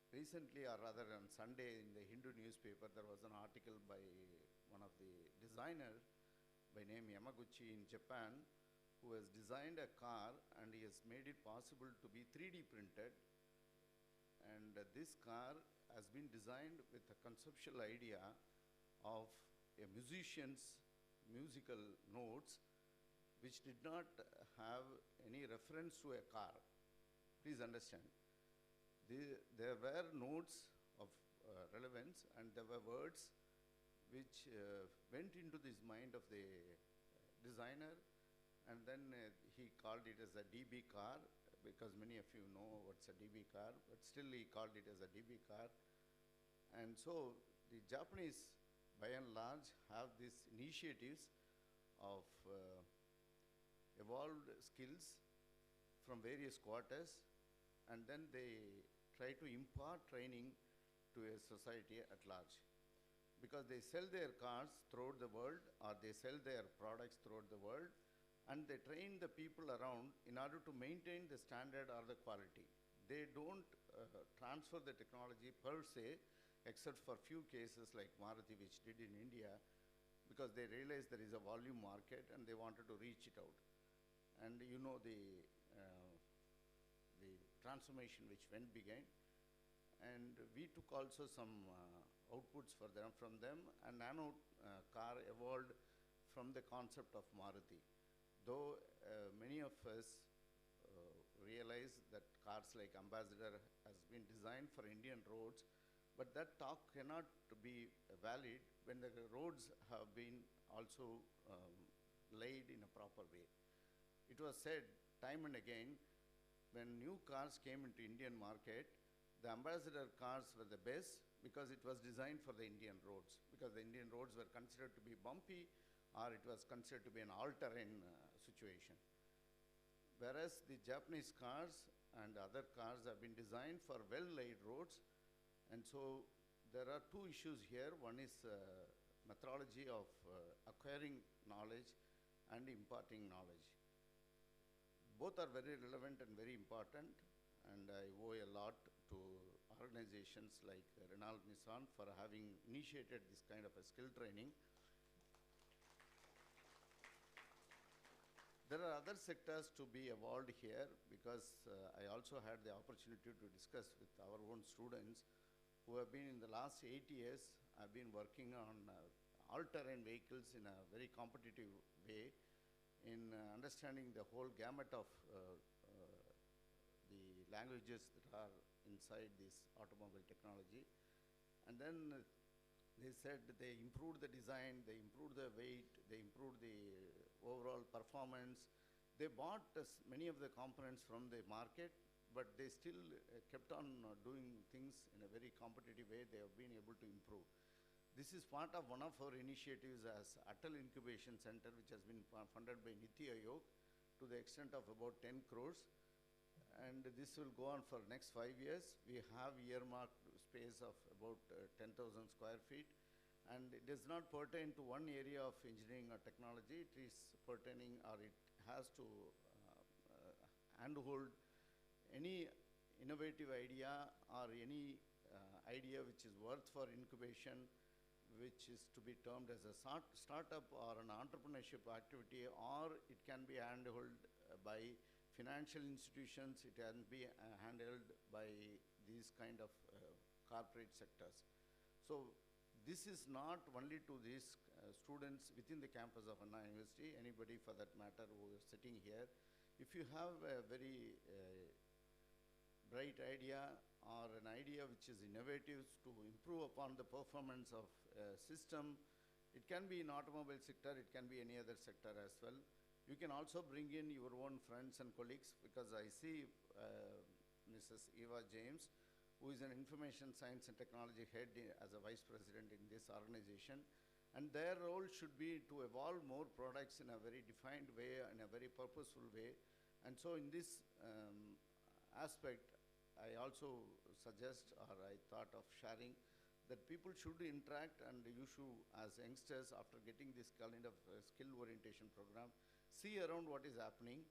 Recently, or rather on Sunday in the Hindu newspaper, there was an article by one of the designer by name Yamaguchi in Japan, who has designed a car and he has made it possible to be 3D printed. And this car has been designed with a conceptual idea of a musician's musical notes, which did not have any reference to a car. Please understand. There were notes of relevance and there were words which went into this mind of the designer, and then he called it as a DB car, because many of you know what's a DB car, but still he called it as a DB car. And so the Japanese, by and large, have these initiatives of evolved skills from various quarters, and then they try to impart training to a society at large. Because they sell their cars throughout the world, or they sell their products throughout the world, and they train the people around in order to maintain the standard or the quality. They don't transfer the technology per se, except for few cases like Maruti, which did in India, because they realized there is a volume market and they wanted to reach it out. And you know the transformation which began, and we took also some outputs from them, and nano car evolved from the concept of Maruti. Though many of us realize that cars like Ambassador has been designed for Indian roads, but that talk cannot be valid when the roads have been also laid in a proper way. It was said time and again, when new cars came into Indian market, the Ambassador cars were the best because it was designed for the Indian roads, because the Indian roads were considered to be bumpy, or it was considered to be an all-terrain situation. Whereas the Japanese cars and other cars have been designed for well-laid roads, and so there are two issues here. One is methodology of acquiring knowledge and imparting knowledge. Both are very relevant and very important, and I owe a lot to organizations like Renault Nissan for having initiated this kind of a skill training. There are other sectors to be evolved here, because I also had the opportunity to discuss with our own students who have been in the last 8 years. I've been working on all-terrain vehicles in a very competitive way, in understanding the whole gamut of the languages that are inside this automobile technology. And then they said they improved the design, they improved the weight, they improved the overall performance. They bought many of the components from the market, but they still kept on doing things in a very competitive way. They have been able to improve. This is part of one of our initiatives as Atal Incubation Center, which has been funded by Niti Aayog to the extent of about 10 crores. And this will go on for next 5 years. We have earmarked space of about 10,000 square feet. And it does not pertain to one area of engineering or technology. It is pertaining, or it has to handhold any innovative idea or any idea which is worth for incubation, which is to be termed as a startup or an entrepreneurship activity, or it can be handled by financial institutions, it can be handled by these kind of corporate sectors. So this is not only to these students within the campus of Anna University, anybody for that matter who is sitting here. If you have a very bright idea or an idea which is innovative to improve upon the performance of a system, it can be in automobile sector, it can be any other sector as well. You can also bring in your own friends and colleagues, because I see Mrs. Eva James, who is an information science and technology head as a vice president in this organization. And their role should be to evolve more products in a very defined way, in a very purposeful way. And so in this aspect, I also suggest, or I thought of sharing, that people should interact, and you should, as youngsters, after getting this kind of skill orientation program, see around what is happening,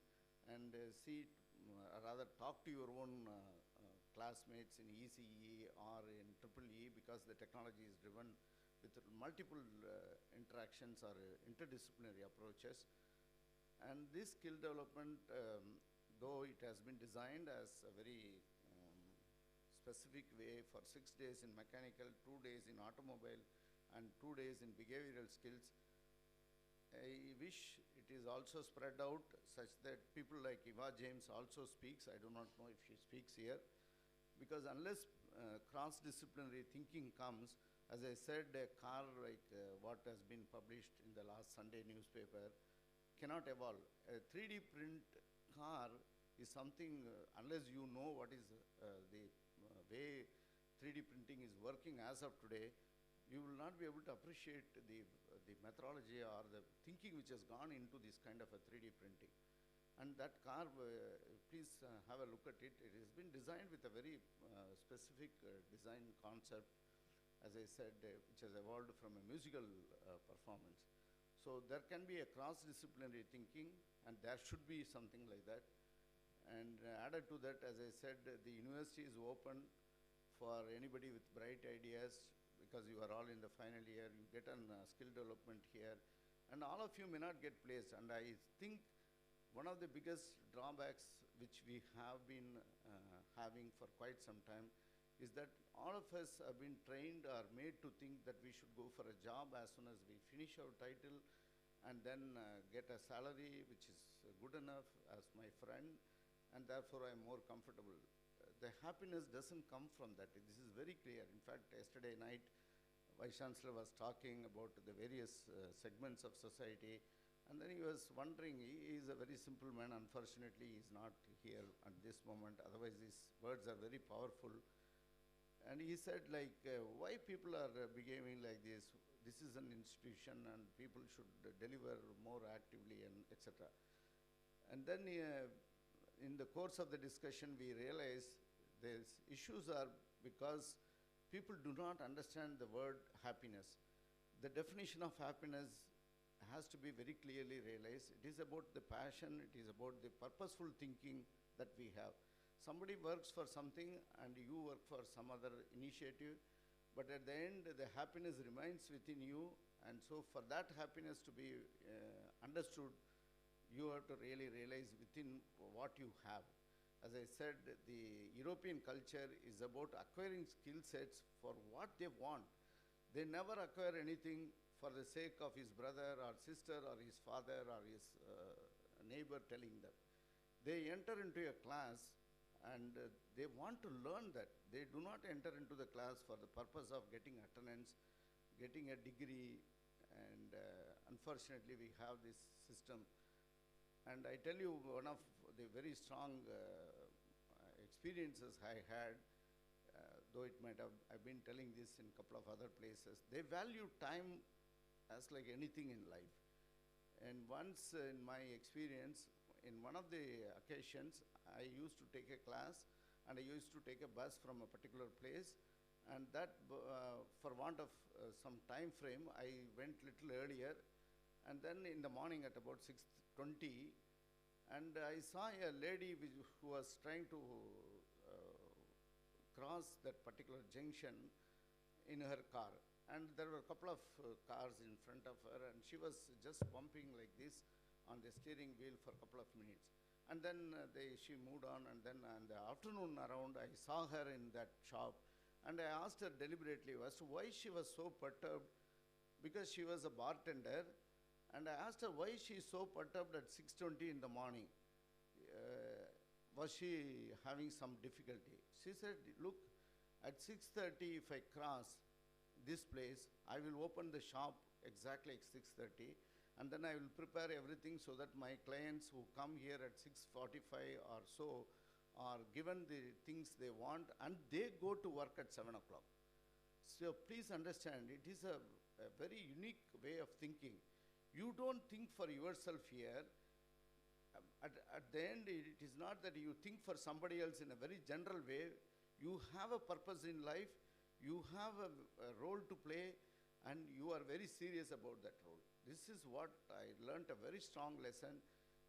and rather talk to your own classmates in ECE or in EEE, because the technology is driven with multiple interactions or interdisciplinary approaches. And this skill development, though it has been designed as a very specific way for 6 days in mechanical, 2 days in automobile, and 2 days in behavioral skills, I wish it is also spread out such that people like Eva James also speaks. I do not know if she speaks here, because unless cross-disciplinary thinking comes, as I said, a car like what has been published in the last Sunday newspaper cannot evolve. A 3D print car is something, unless you know what is the way 3D printing is working as of today, you will not be able to appreciate the methodology or the thinking which has gone into this kind of a 3D printing. And that car, please have a look at it. It has been designed with a very specific design concept, as I said, which has evolved from a musical performance. So there can be a cross-disciplinary thinking, and there should be something like that. And added to that, as I said, the university is open for anybody with bright ideas, because you are all in the final year, you get a skill development here, and all of you may not get placed. And I think one of the biggest drawbacks which we have been having for quite some time is that all of us have been trained or made to think that we should go for a job as soon as we finish our title, and then get a salary which is good enough as my friend, and therefore I am more comfortable. The happiness doesn't come from that. This is very clear. In fact, yesterday night, Vice Chancellor was talking about the various segments of society, and then he was wondering, he is a very simple man. Unfortunately, he is not here at this moment. Otherwise, his words are very powerful. And he said, like, why people are behaving like this? This is an institution, and people should deliver more actively, and etc. And then in the course of the discussion, we realized these issues are because people do not understand the word happiness. The definition of happiness has to be very clearly realized. It is about the passion, it is about the purposeful thinking that we have. Somebody works for something and you work for some other initiative, but at the end, the happiness remains within you, and so for that happiness to be understood, you have to really realize within what you have. As I said, the European culture is about acquiring skill sets for what they want. They never acquire anything for the sake of his brother or sister or his father or his neighbor telling them. They enter into a class and they want to learn that. They do not enter into the class for the purpose of getting attendance, getting a degree, and unfortunately we have this system. And I tell you, one of the very strong experiences I had, though it might have, I've been telling this in a couple of other places, they value time as like anything in life. And once in my experience, in one of the occasions, I used to take a class and I used to take a bus from a particular place, and that for want of some time frame, I went little earlier, and then in the morning at about 6:20, and I saw a lady who was trying to cross that particular junction in her car. And there were a couple of cars in front of her, and she was just bumping like this on the steering wheel for a couple of minutes. And then she moved on, and then in the afternoon around, I saw her in that shop, and I asked her deliberately as to why she was so perturbed, because she was a bartender, and I asked her why she is so perturbed at 6:20 in the morning. Was she having some difficulty? She said, look, at 6:30 if I cross this place, I will open the shop exactly at 6:30, and then I will prepare everything so that my clients who come here at 6:45 or so are given the things they want, and they go to work at 7 o'clock. So please understand, it is a very unique way of thinking. You don't think for yourself here. At the end, it is not that you think for somebody else in a very general way. You have a purpose in life, you have a role to play, and you are very serious about that role. This is what I learned, a very strong lesson.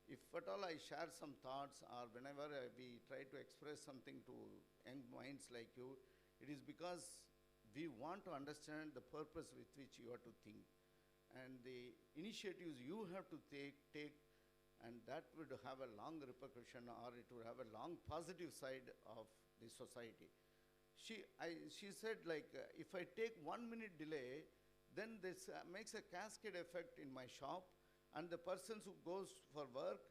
If at all I share some thoughts, or whenever we try to express something to young minds like you, it is because we want to understand the purpose with which you are to think, and the initiatives you have to take, and that would have a long repercussion, or it would have a long positive side of the society. She said, like, if I take 1 minute delay, then this makes a cascade effect in my shop, and the persons who goes for work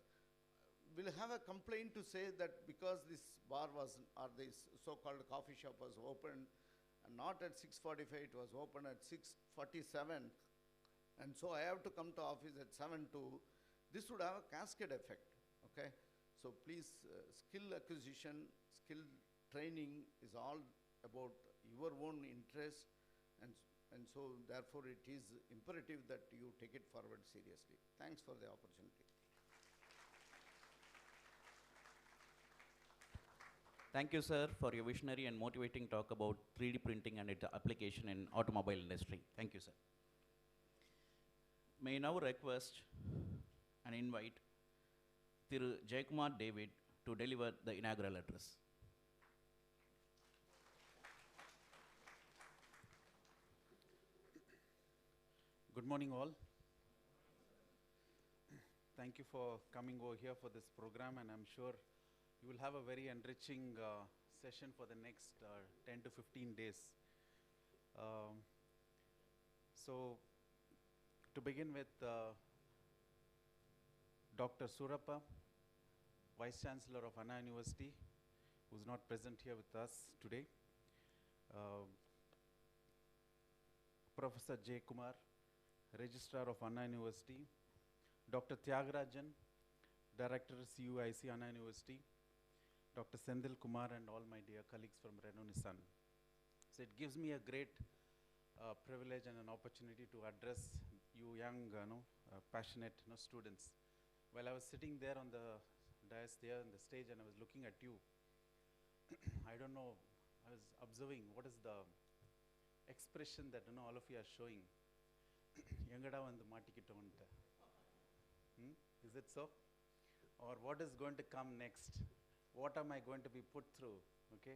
will have a complaint to say that because this bar was, or this so-called coffee shop was opened, and not at 6:45, it was open at 6:47, and so I have to come to office at 7 to, this would have a cascade effect, okay? So please, skill acquisition, skill training is all about your own interest, and so therefore it is imperative that you take it forward seriously. Thanks for the opportunity. Thank you, sir, for your visionary and motivating talk about 3D printing and its application in automobile industry. Thank you, sir. May I now request and invite Thiru Jayakumar David to deliver the inaugural address. Good morning, all. Thank you for coming over here for this program, and I'm sure you will have a very enriching session for the next 10 to 15 days. So, to begin with, Dr. Surappa, Vice Chancellor of Anna University, who's not present here with us today. Professor J. Kumar, Registrar of Anna University. Dr. Tyagarajan, Director CUIC Anna University. Dr. Sendil Kumar, and all my dear colleagues from Renault Nissan. So it gives me a great privilege and an opportunity to address you young, passionate students. While I was sitting there on the dais there on the stage and I was looking at you, I don't know, I was observing what is the expression that all of you are showing. Is it so? Or what is going to come next? What am I going to be put through? Okay,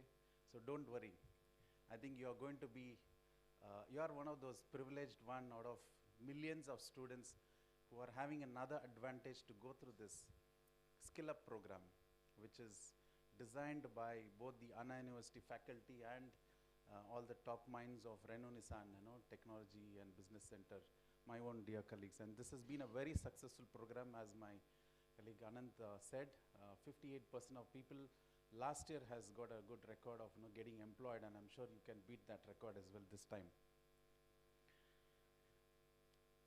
so don't worry. I think you are going to be, you are one of those privileged one out of millions of students who are having another advantage to go through this Skill Up program, which is designed by both the Anna University faculty and all the top minds of Renault Nissan, Technology and Business Center, my own dear colleagues. And this has been a very successful program, as my colleague Anand said. 58% of people last year has got a good record of getting employed, and I'm sure you can beat that record as well this time.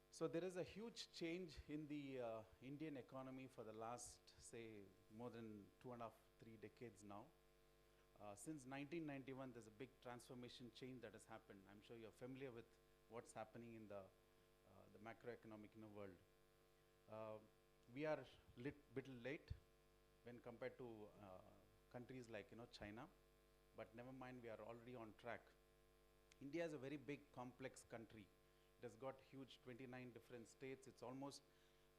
So there is a huge change in the Indian economy for the last, say, more than 2.5, 3 decades now. Since 1991, there's a big transformation change that has happened. I'm sure you're familiar with what's happening in the macroeconomic world. We are a bit late when compared to countries like China, but never mind, we are already on track. India is a very big, complex country. It has got huge 29 different states. It's almost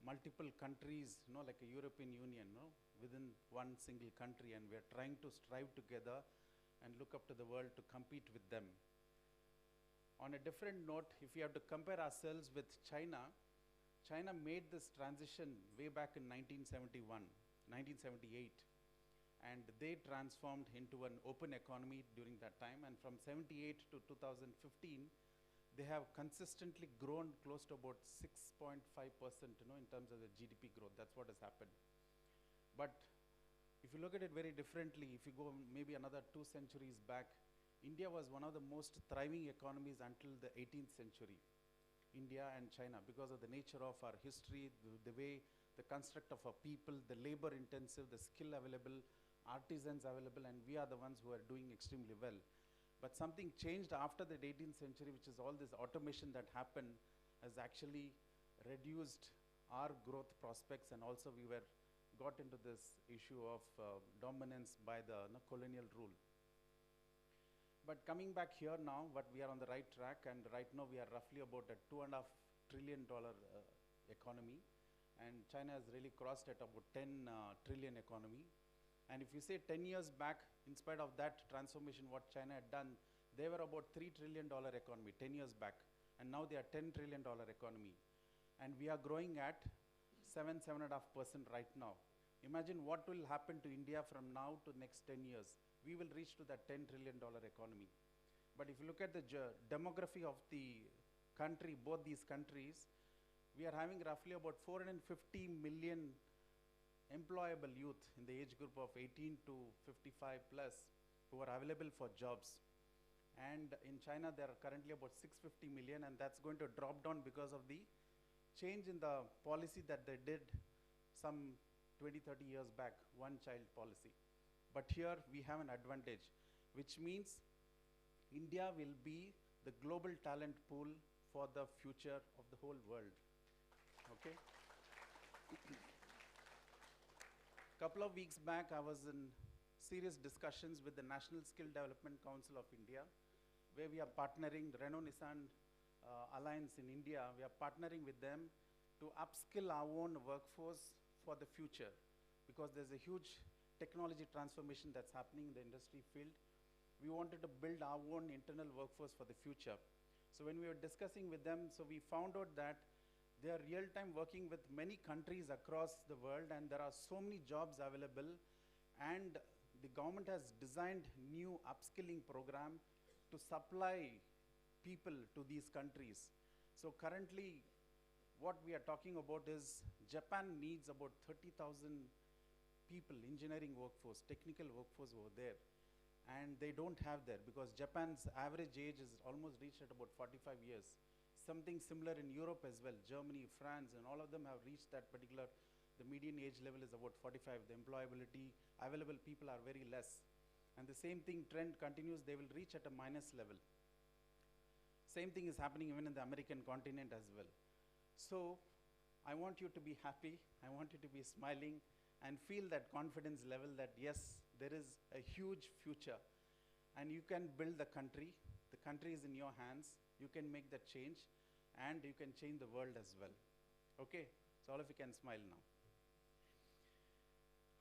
multiple countries, like a European Union, within one single country, and we are trying to strive together and look up to the world to compete with them. On a different note, if we have to compare ourselves with China, China made this transition way back in 1971, 1978, and they transformed into an open economy during that time, and from 78 to 2015, they have consistently grown close to about 6.5%, in terms of the GDP growth. That's what has happened. But if you look at it very differently, if you go maybe another 2 centuries back, India was one of the most thriving economies until the 18th century. India and China, because of the nature of our history, the way, the construct of our people, the labor intensive, the skill available, artisans available, and we are the ones who are doing extremely well. But something changed after the 18th century, which is all this automation that happened has actually reduced our growth prospects, and also we got into this issue of dominance by the colonial rule. But coming back here now, but we are on the right track, and right now we are roughly about a $2.5 trillion economy, and China has really crossed at about 10 trillion economy. And if you say 10 years back, in spite of that transformation, what China had done, they were about $3 trillion economy 10 years back, and now they are $10 trillion economy. And we are growing at 7.5% right now. Imagine what will happen to India from now to next 10 years. We will reach to that $10 trillion economy. But if you look at the demography of the country, both these countries, we are having roughly about 450 million employable youth in the age group of 18 to 55 plus who are available for jobs. And in China, there are currently about 650 million, and that's going to drop down because of the change in the policy that they did some 20, 30 years back, one-child policy. But here we have an advantage, which means India will be the global talent pool for the future of the whole world. Okay? Couple of weeks back, I was in serious discussions with the National Skill Development Council of India, where we are partnering, Renault-Nissan Alliance in India, we are partnering with them to upskill our own workforce for the future, because there's a huge technology transformation that's happening in the industry field. We wanted to build our own internal workforce for the future. So when we were discussing with them, so we found out that they are real-time working with many countries across the world, and there are so many jobs available, and the government has designed new upskilling program to supply people to these countries. So currently, what we are talking about is Japan needs about 30,000 people, engineering workforce, technical workforce over there, and they don't have there because Japan's average age is almost reached at about 45 years. Something similar in Europe as well, Germany, France, and all of them have reached that particular, the median age level is about 45, the employability, available people are very less. And the same thing trend continues, they will reach at a minus level. Same thing is happening even in the American continent as well. So I want you to be happy, I want you to be smiling, and feel that confidence level that yes, there is a huge future, and you can build the country is in your hands, you can make that change, and you can change the world as well. Okay, so all of you can smile now.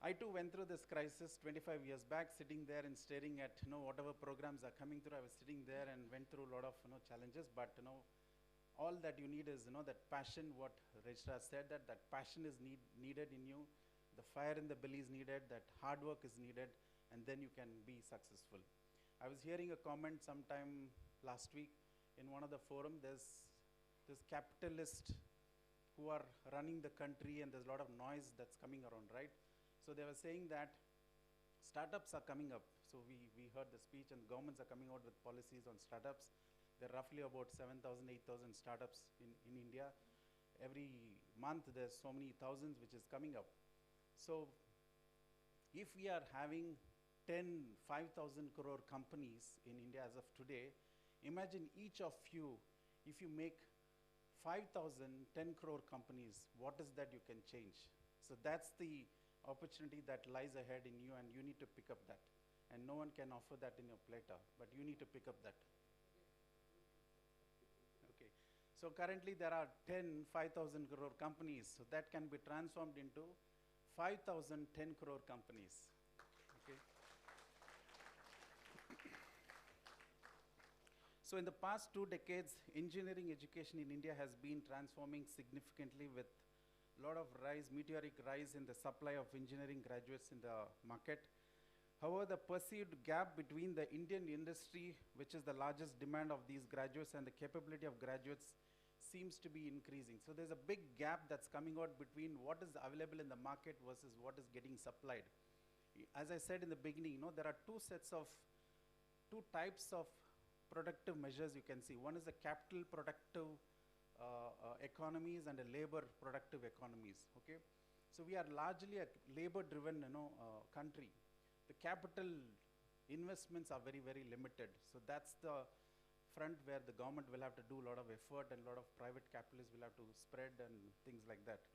I too went through this crisis 25 years back, sitting there and staring at whatever programs are coming through. I was sitting there and went through a lot of challenges, but all that you need is that passion, what Registrar said, that passion is needed in you. The fire in the belly is needed, that hard work is needed, and then you can be successful. I was hearing a comment sometime last week in one of the forum. There's this capitalist who are running the country, and there's a lot of noise that's coming around, right? So they were saying that startups are coming up. So we heard the speech, and governments are coming out with policies on startups. There are roughly about 7,000, 8,000 startups in India. Every month there's so many thousands which is coming up. So if we are having 10, 5,000 crore companies in India as of today, imagine each of you, if you make 5,000, 10 crore companies, what is that you can change? So that's the opportunity that lies ahead in you, and you need to pick up that. And no one can offer that in your platter, but you need to pick up that. Okay. So currently there are 10, 5,000 crore companies, so that can be transformed into 5,010 crore companies. Okay. So in the past 2 decades, engineering education in India has been transforming significantly with a lot of meteoric rise in the supply of engineering graduates in the market. However, the perceived gap between the Indian industry, which is the largest demand of these graduates, and the capability of graduates seems to be increasing. So there's a big gap that's coming out between what is available in the market versus what is getting supplied. As I said in the beginning, there are two types of productive measures you can see. One is the capital productive economies and the labor productive economies. Okay, so we are largely a labor-driven, country. The capital investments are very, very limited. So that's the front where the government will have to do a lot of effort, and a lot of private capitalists will have to spread and things like that.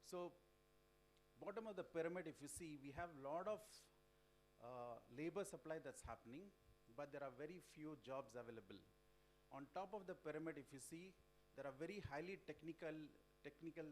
So bottom of the pyramid, if you see, we have a lot of labor supply that's happening, but there are very few jobs available. On top of the pyramid, if you see, there are very highly technical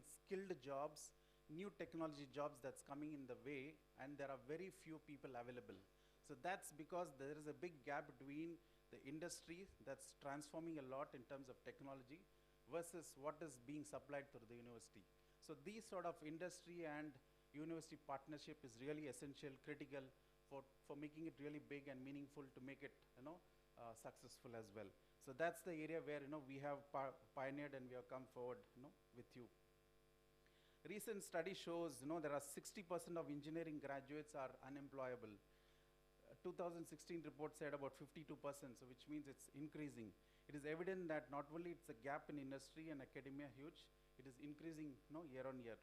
skilled jobs, new technology jobs that's coming in the way, and there are very few people available. So that's because there is a big gap between the industry that's transforming a lot in terms of technology versus what is being supplied through the university. So these sort of industry and university partnership is really essential, critical for making it really big and meaningful to make it successful as well. So that's the area where we have pioneered and we have come forward with you. Recent study shows there are 60% of engineering graduates are unemployable. 2016 report said about 52%, so which means it's increasing. It is evident that not only it's a gap in industry and academia huge, it is increasing year on year.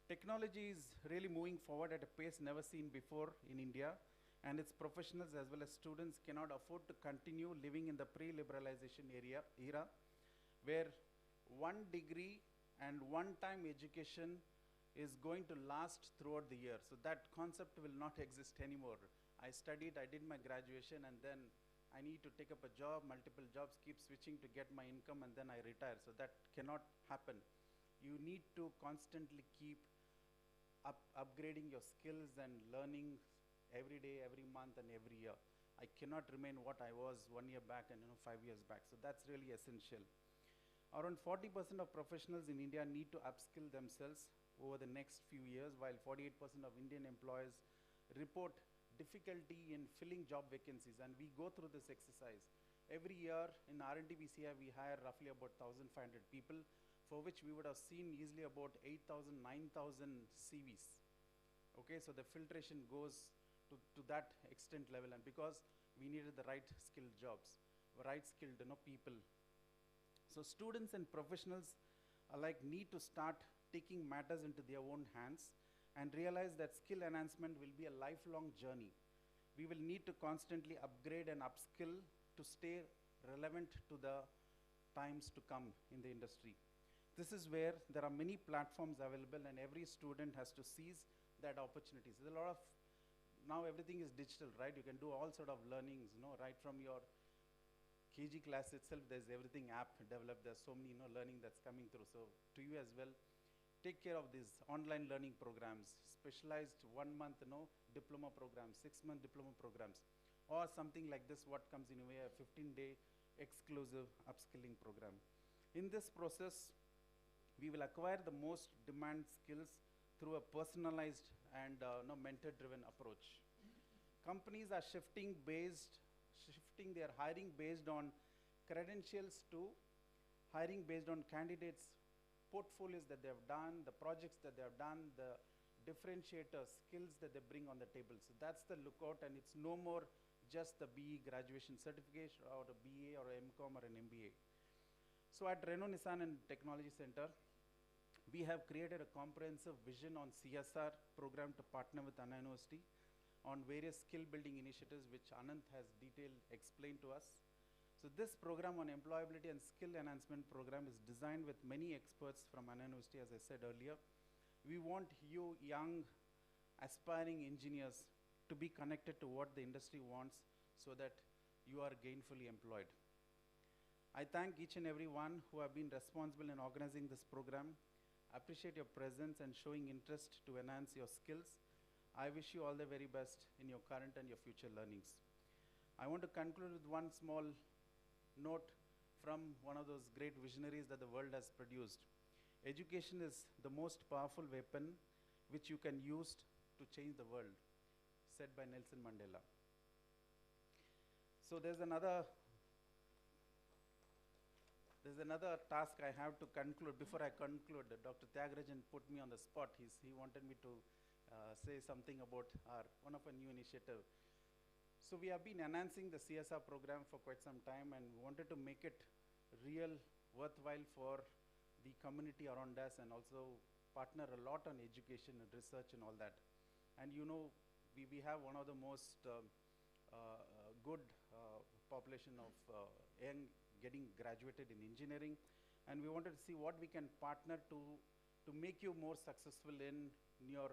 Technology is really moving forward at a pace never seen before in India, and its professionals as well as students cannot afford to continue living in the pre-liberalization era where one degree and one-time education is going to last throughout the year. So that concept will not exist anymore. I studied, I did my graduation, and then I need to take up a job, multiple jobs, keep switching to get my income, and then I retire. So that cannot happen. You need to constantly keep upgrading your skills and learning every day, every month, and every year. I cannot remain what I was 1 year back and 5 years back. So that's really essential. Around 40% of professionals in India need to upskill themselves over the next few years, while 48% of Indian employers report difficulty in filling job vacancies. And we go through this exercise. Every year in R&D BCI, we hire roughly about 1,500 people, for which we would have seen easily about 8,000, 9,000 CVs. Okay, so the filtration goes to that extent level, and because we needed the right skilled jobs, right skilled people. So students and professionals alike need to start taking matters into their own hands and realize that skill enhancement will be a lifelong journey. We will need to constantly upgrade and upskill to stay relevant to the times to come in the industry. This is where there are many platforms available, and every student has to seize that opportunity. So there's a lot of, now everything is digital, right? You can do all sort of learnings, right from your KG class itself, there's everything app developed. There's so many, learning that's coming through. So to you as well, take care of these online learning programs, specialized 1 month, diploma programs, 6-month diploma programs, or something like this, what comes in a way, a 15-day exclusive upskilling program. In this process, we will acquire the most demand skills through a personalized and mentor-driven approach. Companies are shifting their hiring based on credentials to hiring based on candidates' portfolios that they have done, the projects that they have done, the differentiator skills that they bring on the table. So that's the lookout, and it's no more just the BE graduation certificate or a BA or an MCOM or an MBA. So at Renault Nissan and Technology Center, we have created a comprehensive vision on CSR program to partner with Anna University on various skill building initiatives, which Anant has explained to us. So this program on employability and skill enhancement program is designed with many experts from Anna University, as I said earlier. We want you young, aspiring engineers to be connected to what the industry wants so that you are gainfully employed. I thank each and every one who have been responsible in organizing this program. Appreciate your presence and showing interest to enhance your skills. I wish you all the very best in your current and your future learnings. I want to conclude with one small note from one of those great visionaries that the world has produced. Education is the most powerful weapon which you can use to change the world, said by Nelson Mandela. So there's another task I have to conclude. Before I conclude, Dr. Tyagarajan put me on the spot. He wanted me to say something about one of our new initiative. So we have been enhancing the CSR program for quite some time, and we wanted to make it real, worthwhile for the community around us, and also partner a lot on education and research and all that. And you know, we have one of the most good population of young getting graduated in engineering, and we wanted to see what we can partner to make you more successful in your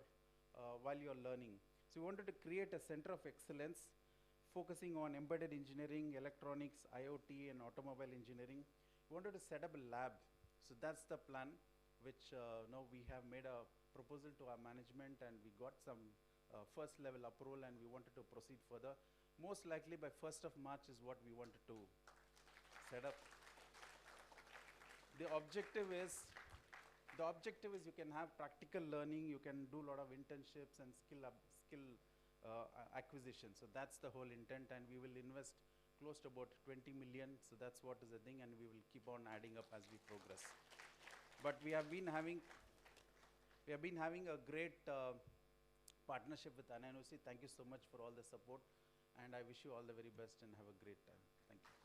while you're learning. So we wanted to create a center of excellence focusing on embedded engineering, electronics, IoT, and automobile engineering. We wanted to set up a lab. So that's the plan, which now we have made a proposal to our management, and we got some first level approval, and we wanted to proceed further. Most likely by 1st of March is what we wanted to set up. The objective is you can have practical learning, you can do a lot of internships and skill acquisition. So that's the whole intent, and we will invest close to about 20 million. So that's what is the thing, and we will keep on adding up as we progress. But we have been having a great partnership with NNOC. Thank you so much for all the support, and I wish you all the very best and have a great time. Thank you.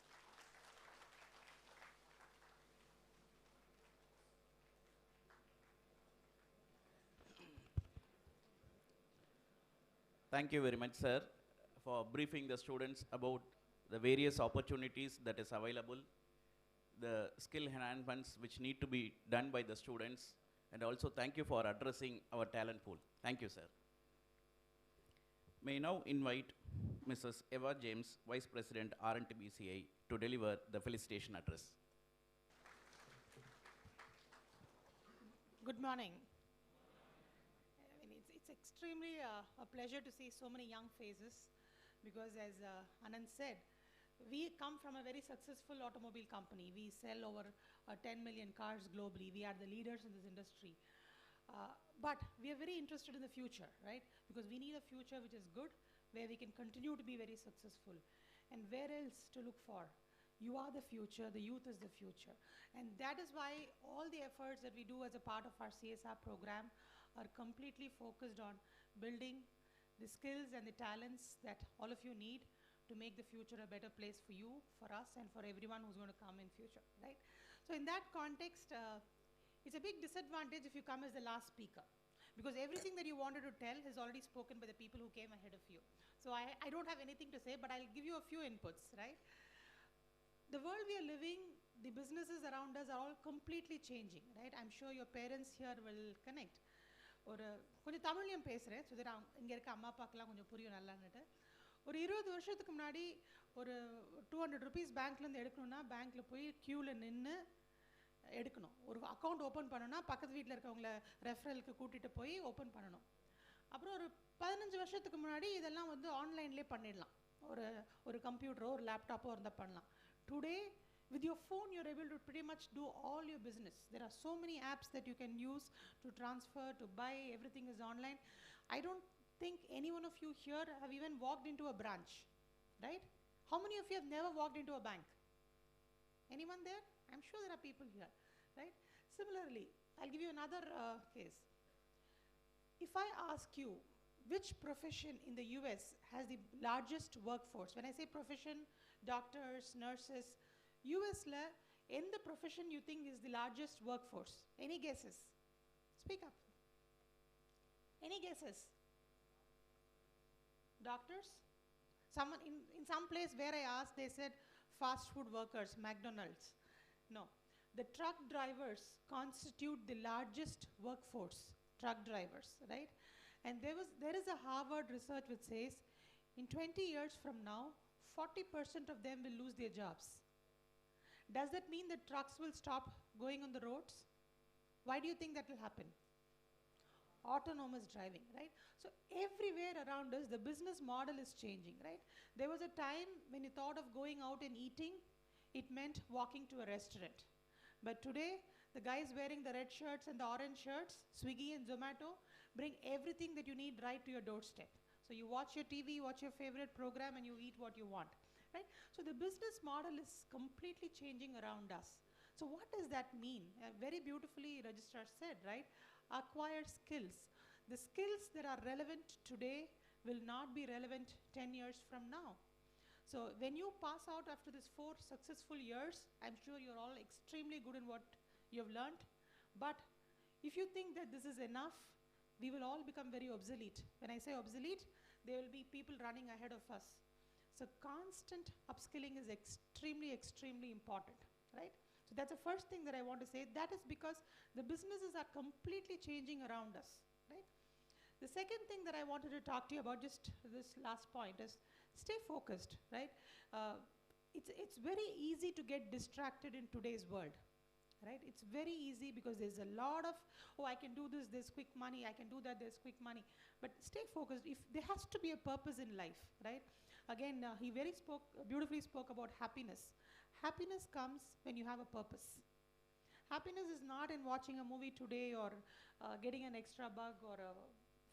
Thank you very much, sir, for briefing the students about the various opportunities that is available, the skill enhancements which need to be done by the students, and also thank you for addressing our talent pool. Thank you, sir. May I now invite Mrs. Eva James, Vice President, R&TBCI, to deliver the felicitation address. Good morning. I mean, it's extremely a pleasure to see so many young faces, because as Anand said, we come from a very successful automobile company. We sell over 10 million cars globally. We are the leaders in this industry. But we are very interested in the future, right? Because we need a future which is good, where we can continue to be very successful. And where else to look for? You are the future, the youth is the future. And that is why all the efforts that we do as a part of our CSR program are completely focused on building the skills and the talents that all of you need to make the future a better place for you, for us, and for everyone who's going to come in future, right? So in that context, it's a big disadvantage if you come as the last speaker, because everything that you wanted to tell is already spoken by the people who came ahead of you. So I don't have anything to say, but I'll give you a few inputs, right? The world we are living, the businesses around us are all completely changing, right? I'm sure your parents here will connect. கொஞ்சம் தமிழ்லையும் பேசுகிறேன், so that இங்கே இருக்க அம்மா அப்பாக்கெல்லாம் கொஞ்சம் புரியும் நல்லான்னுட்டு. ஒரு 20 வருஷத்துக்கு முன்னாடி ஒரு 200 rupees பேங்க்லேருந்து எடுக்கணும்னா பேங்க்கில் போய் க்யூவில் நின்று எடுக்கணும். ஒரு அக்கௌண்ட் ஓப்பன் பண்ணணும்னா பக்கத்து வீட்டில் இருக்கவங்கள ரெஃபரலுக்கு கூட்டிகிட்டு போய் ஓப்பன் பண்ணணும். அப்புறம் ஒரு 15 வருஷத்துக்கு முன்னாடி இதெல்லாம் வந்து ஆன்லைன்லேயே பண்ணிடலாம். ஒரு கம்ப்யூட்டரோ ஒரு லேப்டாப்போ இருந்தால் பண்ணலாம். Today, with your phone, you're able to pretty much do all your business. There are so many apps that you can use to transfer, to buy, everything is online. I don't think any one of you here have even walked into a branch, right? How many of you have never walked into a bank? Anyone there? I'm sure there are people here, right? Similarly, I'll give you another case. If I ask you, which profession in the US has the largest workforce? When I say profession, doctors, nurses, US la the profession you think is the largest workforce? Any guesses? Speak up. Any guesses? Doctors? Someone in some place where I asked, they said fast food workers, McDonald's. No. The truck drivers constitute the largest workforce, truck drivers, right? And there is a Harvard research which says in 20 years from now, 40% of them will lose their jobs. Does that mean that trucks will stop going on the roads? Why do you think that will happen? autonomous driving, right? So everywhere around us, the business model is changing, right? There was a time when you thought of going out and eating, it meant walking to a restaurant. But today, the guys wearing the red shirts and the orange shirts, Swiggy and Zomato, bring everything that you need right to your doorstep. So you watch your TV, watch your favorite program, and you eat what you want, right? So the business model is completely changing around us. So what does that mean? Very beautifully Registrar said, right? Acquire skills. The skills that are relevant today will not be relevant 10 years from now. So when you pass out after these 4 successful years, I'm sure you're all extremely good in what you've learned. But if you think that this is enough, we will all become very obsolete. When I say obsolete, there will be people running ahead of us. So constant upskilling is extremely, extremely important, right? So that's the first thing that I want to say. That is because the businesses are completely changing around us, right? The second thing that I wanted to talk to you about, just this last point, is stay focused, right? It's very easy to get distracted in today's world, right? It's very easy because there's a lot of, oh, I can do this, there's quick money, I can do that, there's quick money. But stay focused. If there has to be a purpose in life, right? Again, he beautifully spoke about happiness. Happiness comes when you have a purpose. Happiness is not in watching a movie today or getting an extra bug or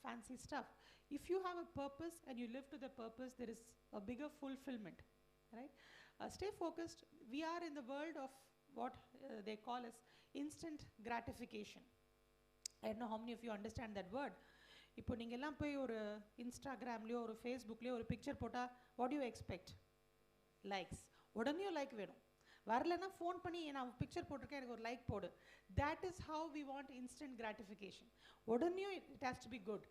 fancy stuff. If you have a purpose and you live to the purpose, there is a bigger fulfillment, right? Stay focused. We are in the world of what they call as instant gratification. I don't know how many of you understand that word. இப்போ நீங்க எல்லாம் போய் ஒரு இன்ஸ்டாகிராம்லயோ ஒரு ஃபேஸ்புக்லயோ ஒரு picture போட்டா what do you expect? Likes. உடனே like வேணும். வரலன்னா ஃபோன் பண்ணி நான் பிக்சர் போட்டிருக்கேன் எனக்கு ஒரு லைக் போடு. That is how we want instant gratification. உடனே it has to be good.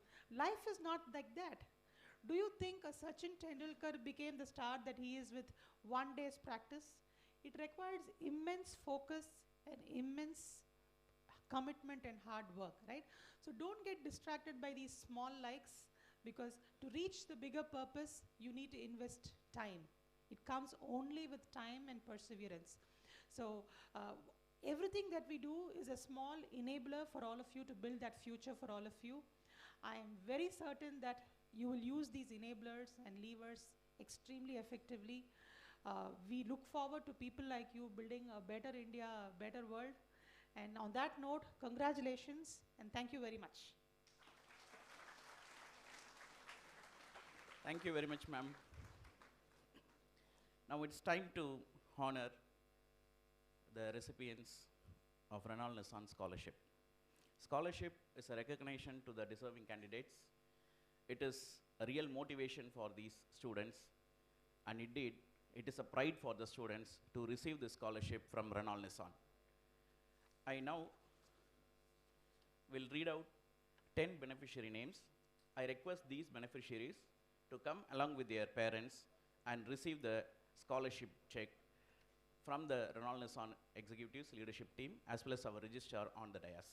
Life is not like that. Do you think a Sachin Tendulkar became the star that he is with one day's practice? It requires immense focus and immense commitment and hard work, right? So don't get distracted by these small likes, because to reach the bigger purpose, you need to invest time. It comes only with time and perseverance. So everything that we do is a small enabler for all of you to build that future for all of you. I am very certain that you will use these enablers and levers extremely effectively. We look forward to people like you building a better India, a better world. And on that note, congratulations and thank you very much. Thank you very much, ma'am. Now it's time to honor the recipients of Renault Nissan Scholarship. Scholarship is a recognition to the deserving candidates. It is a real motivation for these students, and indeed, it is a pride for the students to receive this scholarship from Renault Nissan. I now will read out 10 beneficiary names. I request these beneficiaries to come along with their parents and receive the scholarship check from the Renault Nissan Executives Leadership Team as well as our registrar on the dais.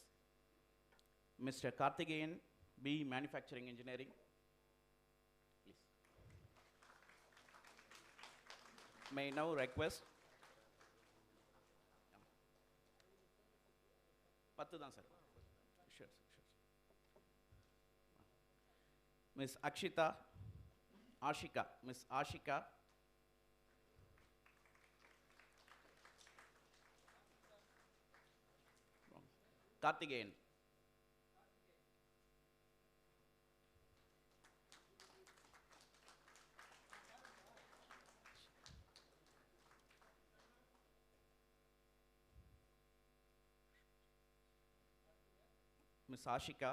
Mr. Karthikeyan, B. Manufacturing Engineering. Please. May I now request. Pathu dhaan sir. Sure, sure. Miss Akshita, Ashika, Miss Ashika. Karthikeyan. Miss Ashika,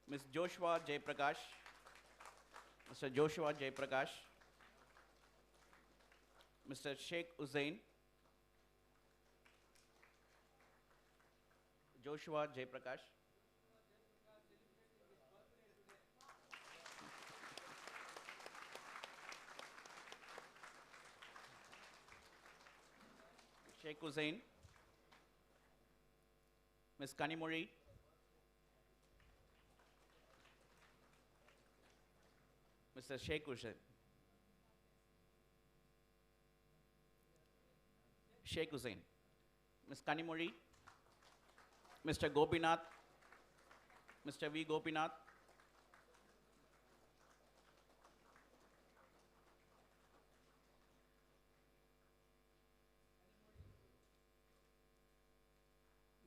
Miss Joshua Jayprakash, Mr. Joshua Jayprakash, Mr. Sheikh Hussain, Joshua Jayprakash, Sheikh Hussain, Ms. Kanimuri, Mr. Sheikh Hussain, Sheikh Hussain, Ms. Kanimuri, Mr. Gopinath, Mr. V. Gopinath,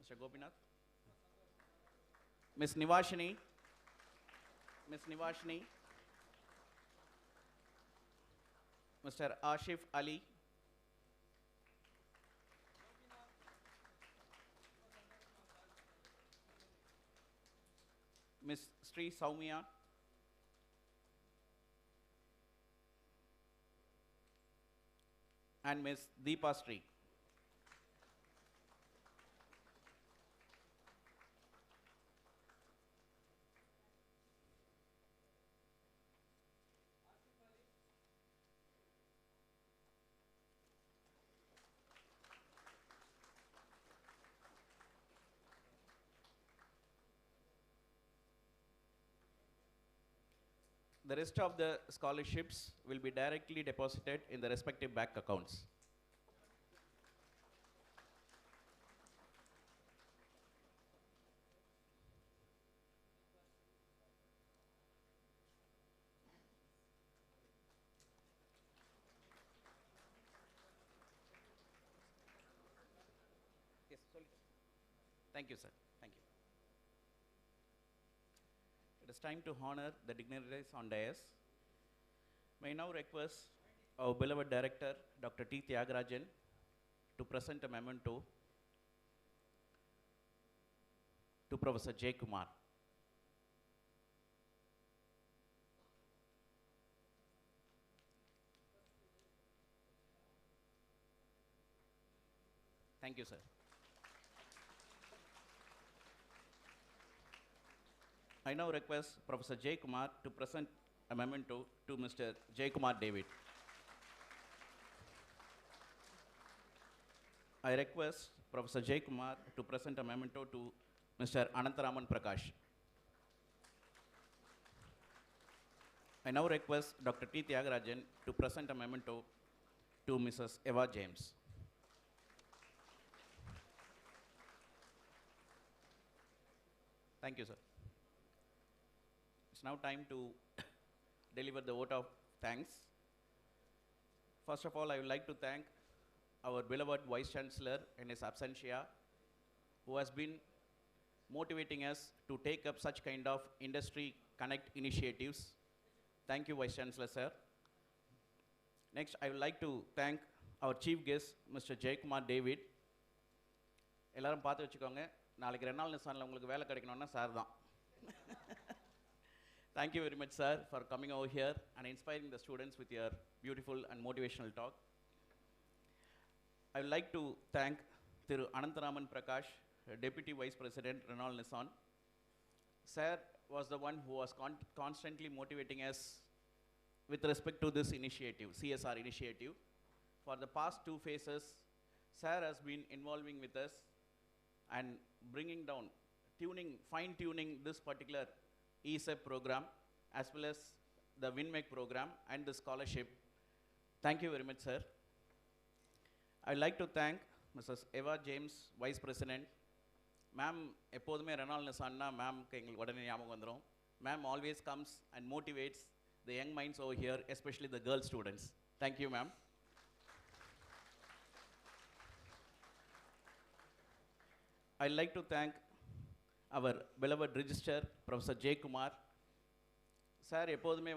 Mr. Gopinath, Ms. Nivashini, Mr. Ashif Ali, Ms. Sri Saumya, and Ms. Deepa Sri. The rest of the scholarships will be directly deposited in the respective bank accounts. Yes, sorry. Thank you, sir. Thank you. It is time to honor the dignitaries on dais. May I now request our beloved director, Dr. T. Tyagarajan, to present a memento to Professor J. Kumar. Thank you, sir. I now request Professor J. Kumar to present a memento to Mr. J. Kumar David. I request Professor J. Kumar to present a memento to Mr. Anantaraman Prakash. I now request Dr. T. Tyagarajan to present a memento to Mrs. Eva James. Thank you, sir. It's now time to deliver the vote of thanks. First of all, I would like to thank our beloved Vice Chancellor in his absentia, who has been motivating us to take up such kind of industry connect initiatives. Thank you, Vice Chancellor, sir. Next, I would like to thank our chief guest, Mr. J. Kumar David. எல்லாரும் பார்த்து வச்சுக்கோங்க, நாளைக்கு Renault நிசானில் உங்களுக்கு வேலை கிடைக்கணும்னா sir தான். Thank you very much, sir, for coming over here and inspiring the students with your beautiful and motivational talk. I would like to thank Thiru Anantaraman Prakash, Deputy Vice President, Renault Nissan. Sir was the one who was constantly motivating us with respect to this initiative, CSR initiative. For the past 2 phases, sir has been involving with us and bringing down, fine-tuning this particular ESEP program, as well as the WinMake program and the scholarship. Thank you very much, sir. I'd like to thank Mrs. Eva James, Vice President. Ma'am, எப்போதுமே Renault நிசான்னா மேம்க்கு எங்களுக்கு உடனே ஞாபகம் வந்துடும். Ma'am always comes and motivates the young minds over here, especially the girl students. Thank you, ma'am. I'd like to thank our beloved registrar, Professor J. Kumar. Sir, எப்போதுமே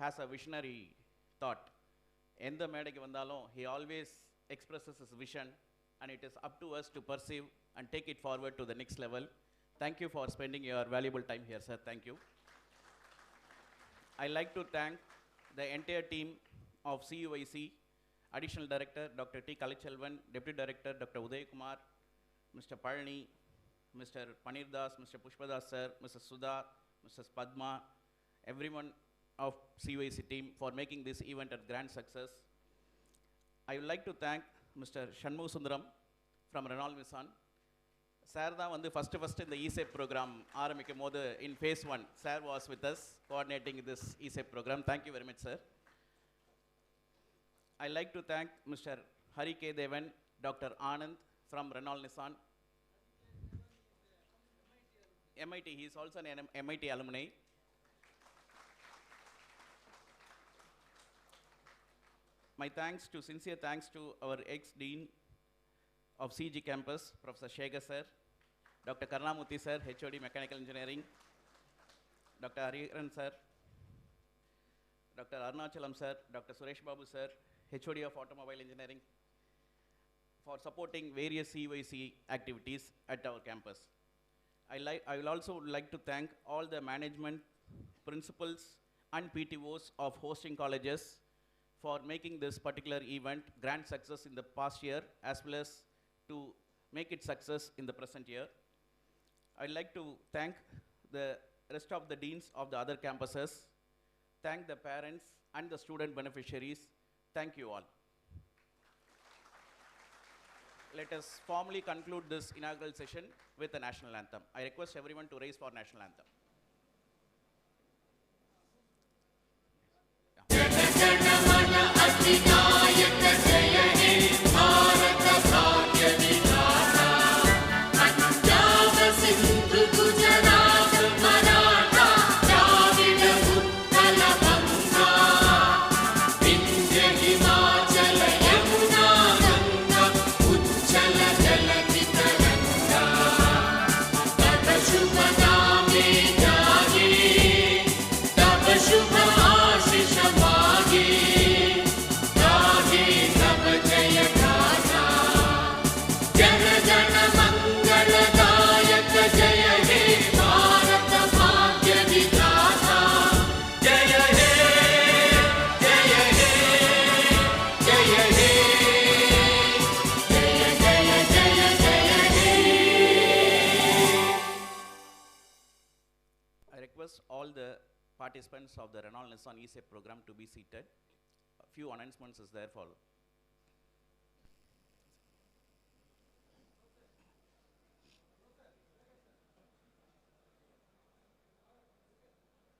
has a visionary thought. எந்த மேடைக்கு வந்தாலும் he always expresses his vision, and it is up to us to perceive and take it forward to the next level. Thank you for spending your valuable time here, sir. Thank you. I'd like to thank the entire team of CUIC, Additional Director, Dr. T. Kalichelvan, Deputy Director, Dr. Uday Kumar, Mr. Palani, Mr. Panirdas, Mr. Pushpadas sir, Mrs. Sudha, Mrs. Padma, everyone of CUIC team for making this event a grand success. I would like to thank Mr. Shanmu Sundaram from Renault Nissan. Sir தான் first in the ESEP program ஆரம்பிக்கும் போது in phase 1, sir was with us coordinating this ESEP program. Thank you very much, sir. I like to thank Mr. Hari K. Devan, Dr. Anand from Renault Nissan. MIT. He is also an MIT alumni. My sincere thanks to our ex-dean of CG campus, Professor Shekhar sir, Dr. Karnamurthy sir, HOD Mechanical Engineering, Dr. Hariharan sir, Dr. Arunachalam sir, Dr. Suresh Babu sir, HOD of Automobile Engineering, for supporting various CYC activities at our campus. I will also like to thank all the management, principals, and PTOs of hosting colleges for making this particular event grand success in the past year, as well as to make it success in the present year. I'd like to thank the rest of the deans of the other campuses, thank the parents and the student beneficiaries. Thank you all. Let us formally conclude this inaugural session with the national anthem. I request everyone to raise for national anthem. All the participants of the Renault Nissan ESAP program to be seated. A few announcements is there for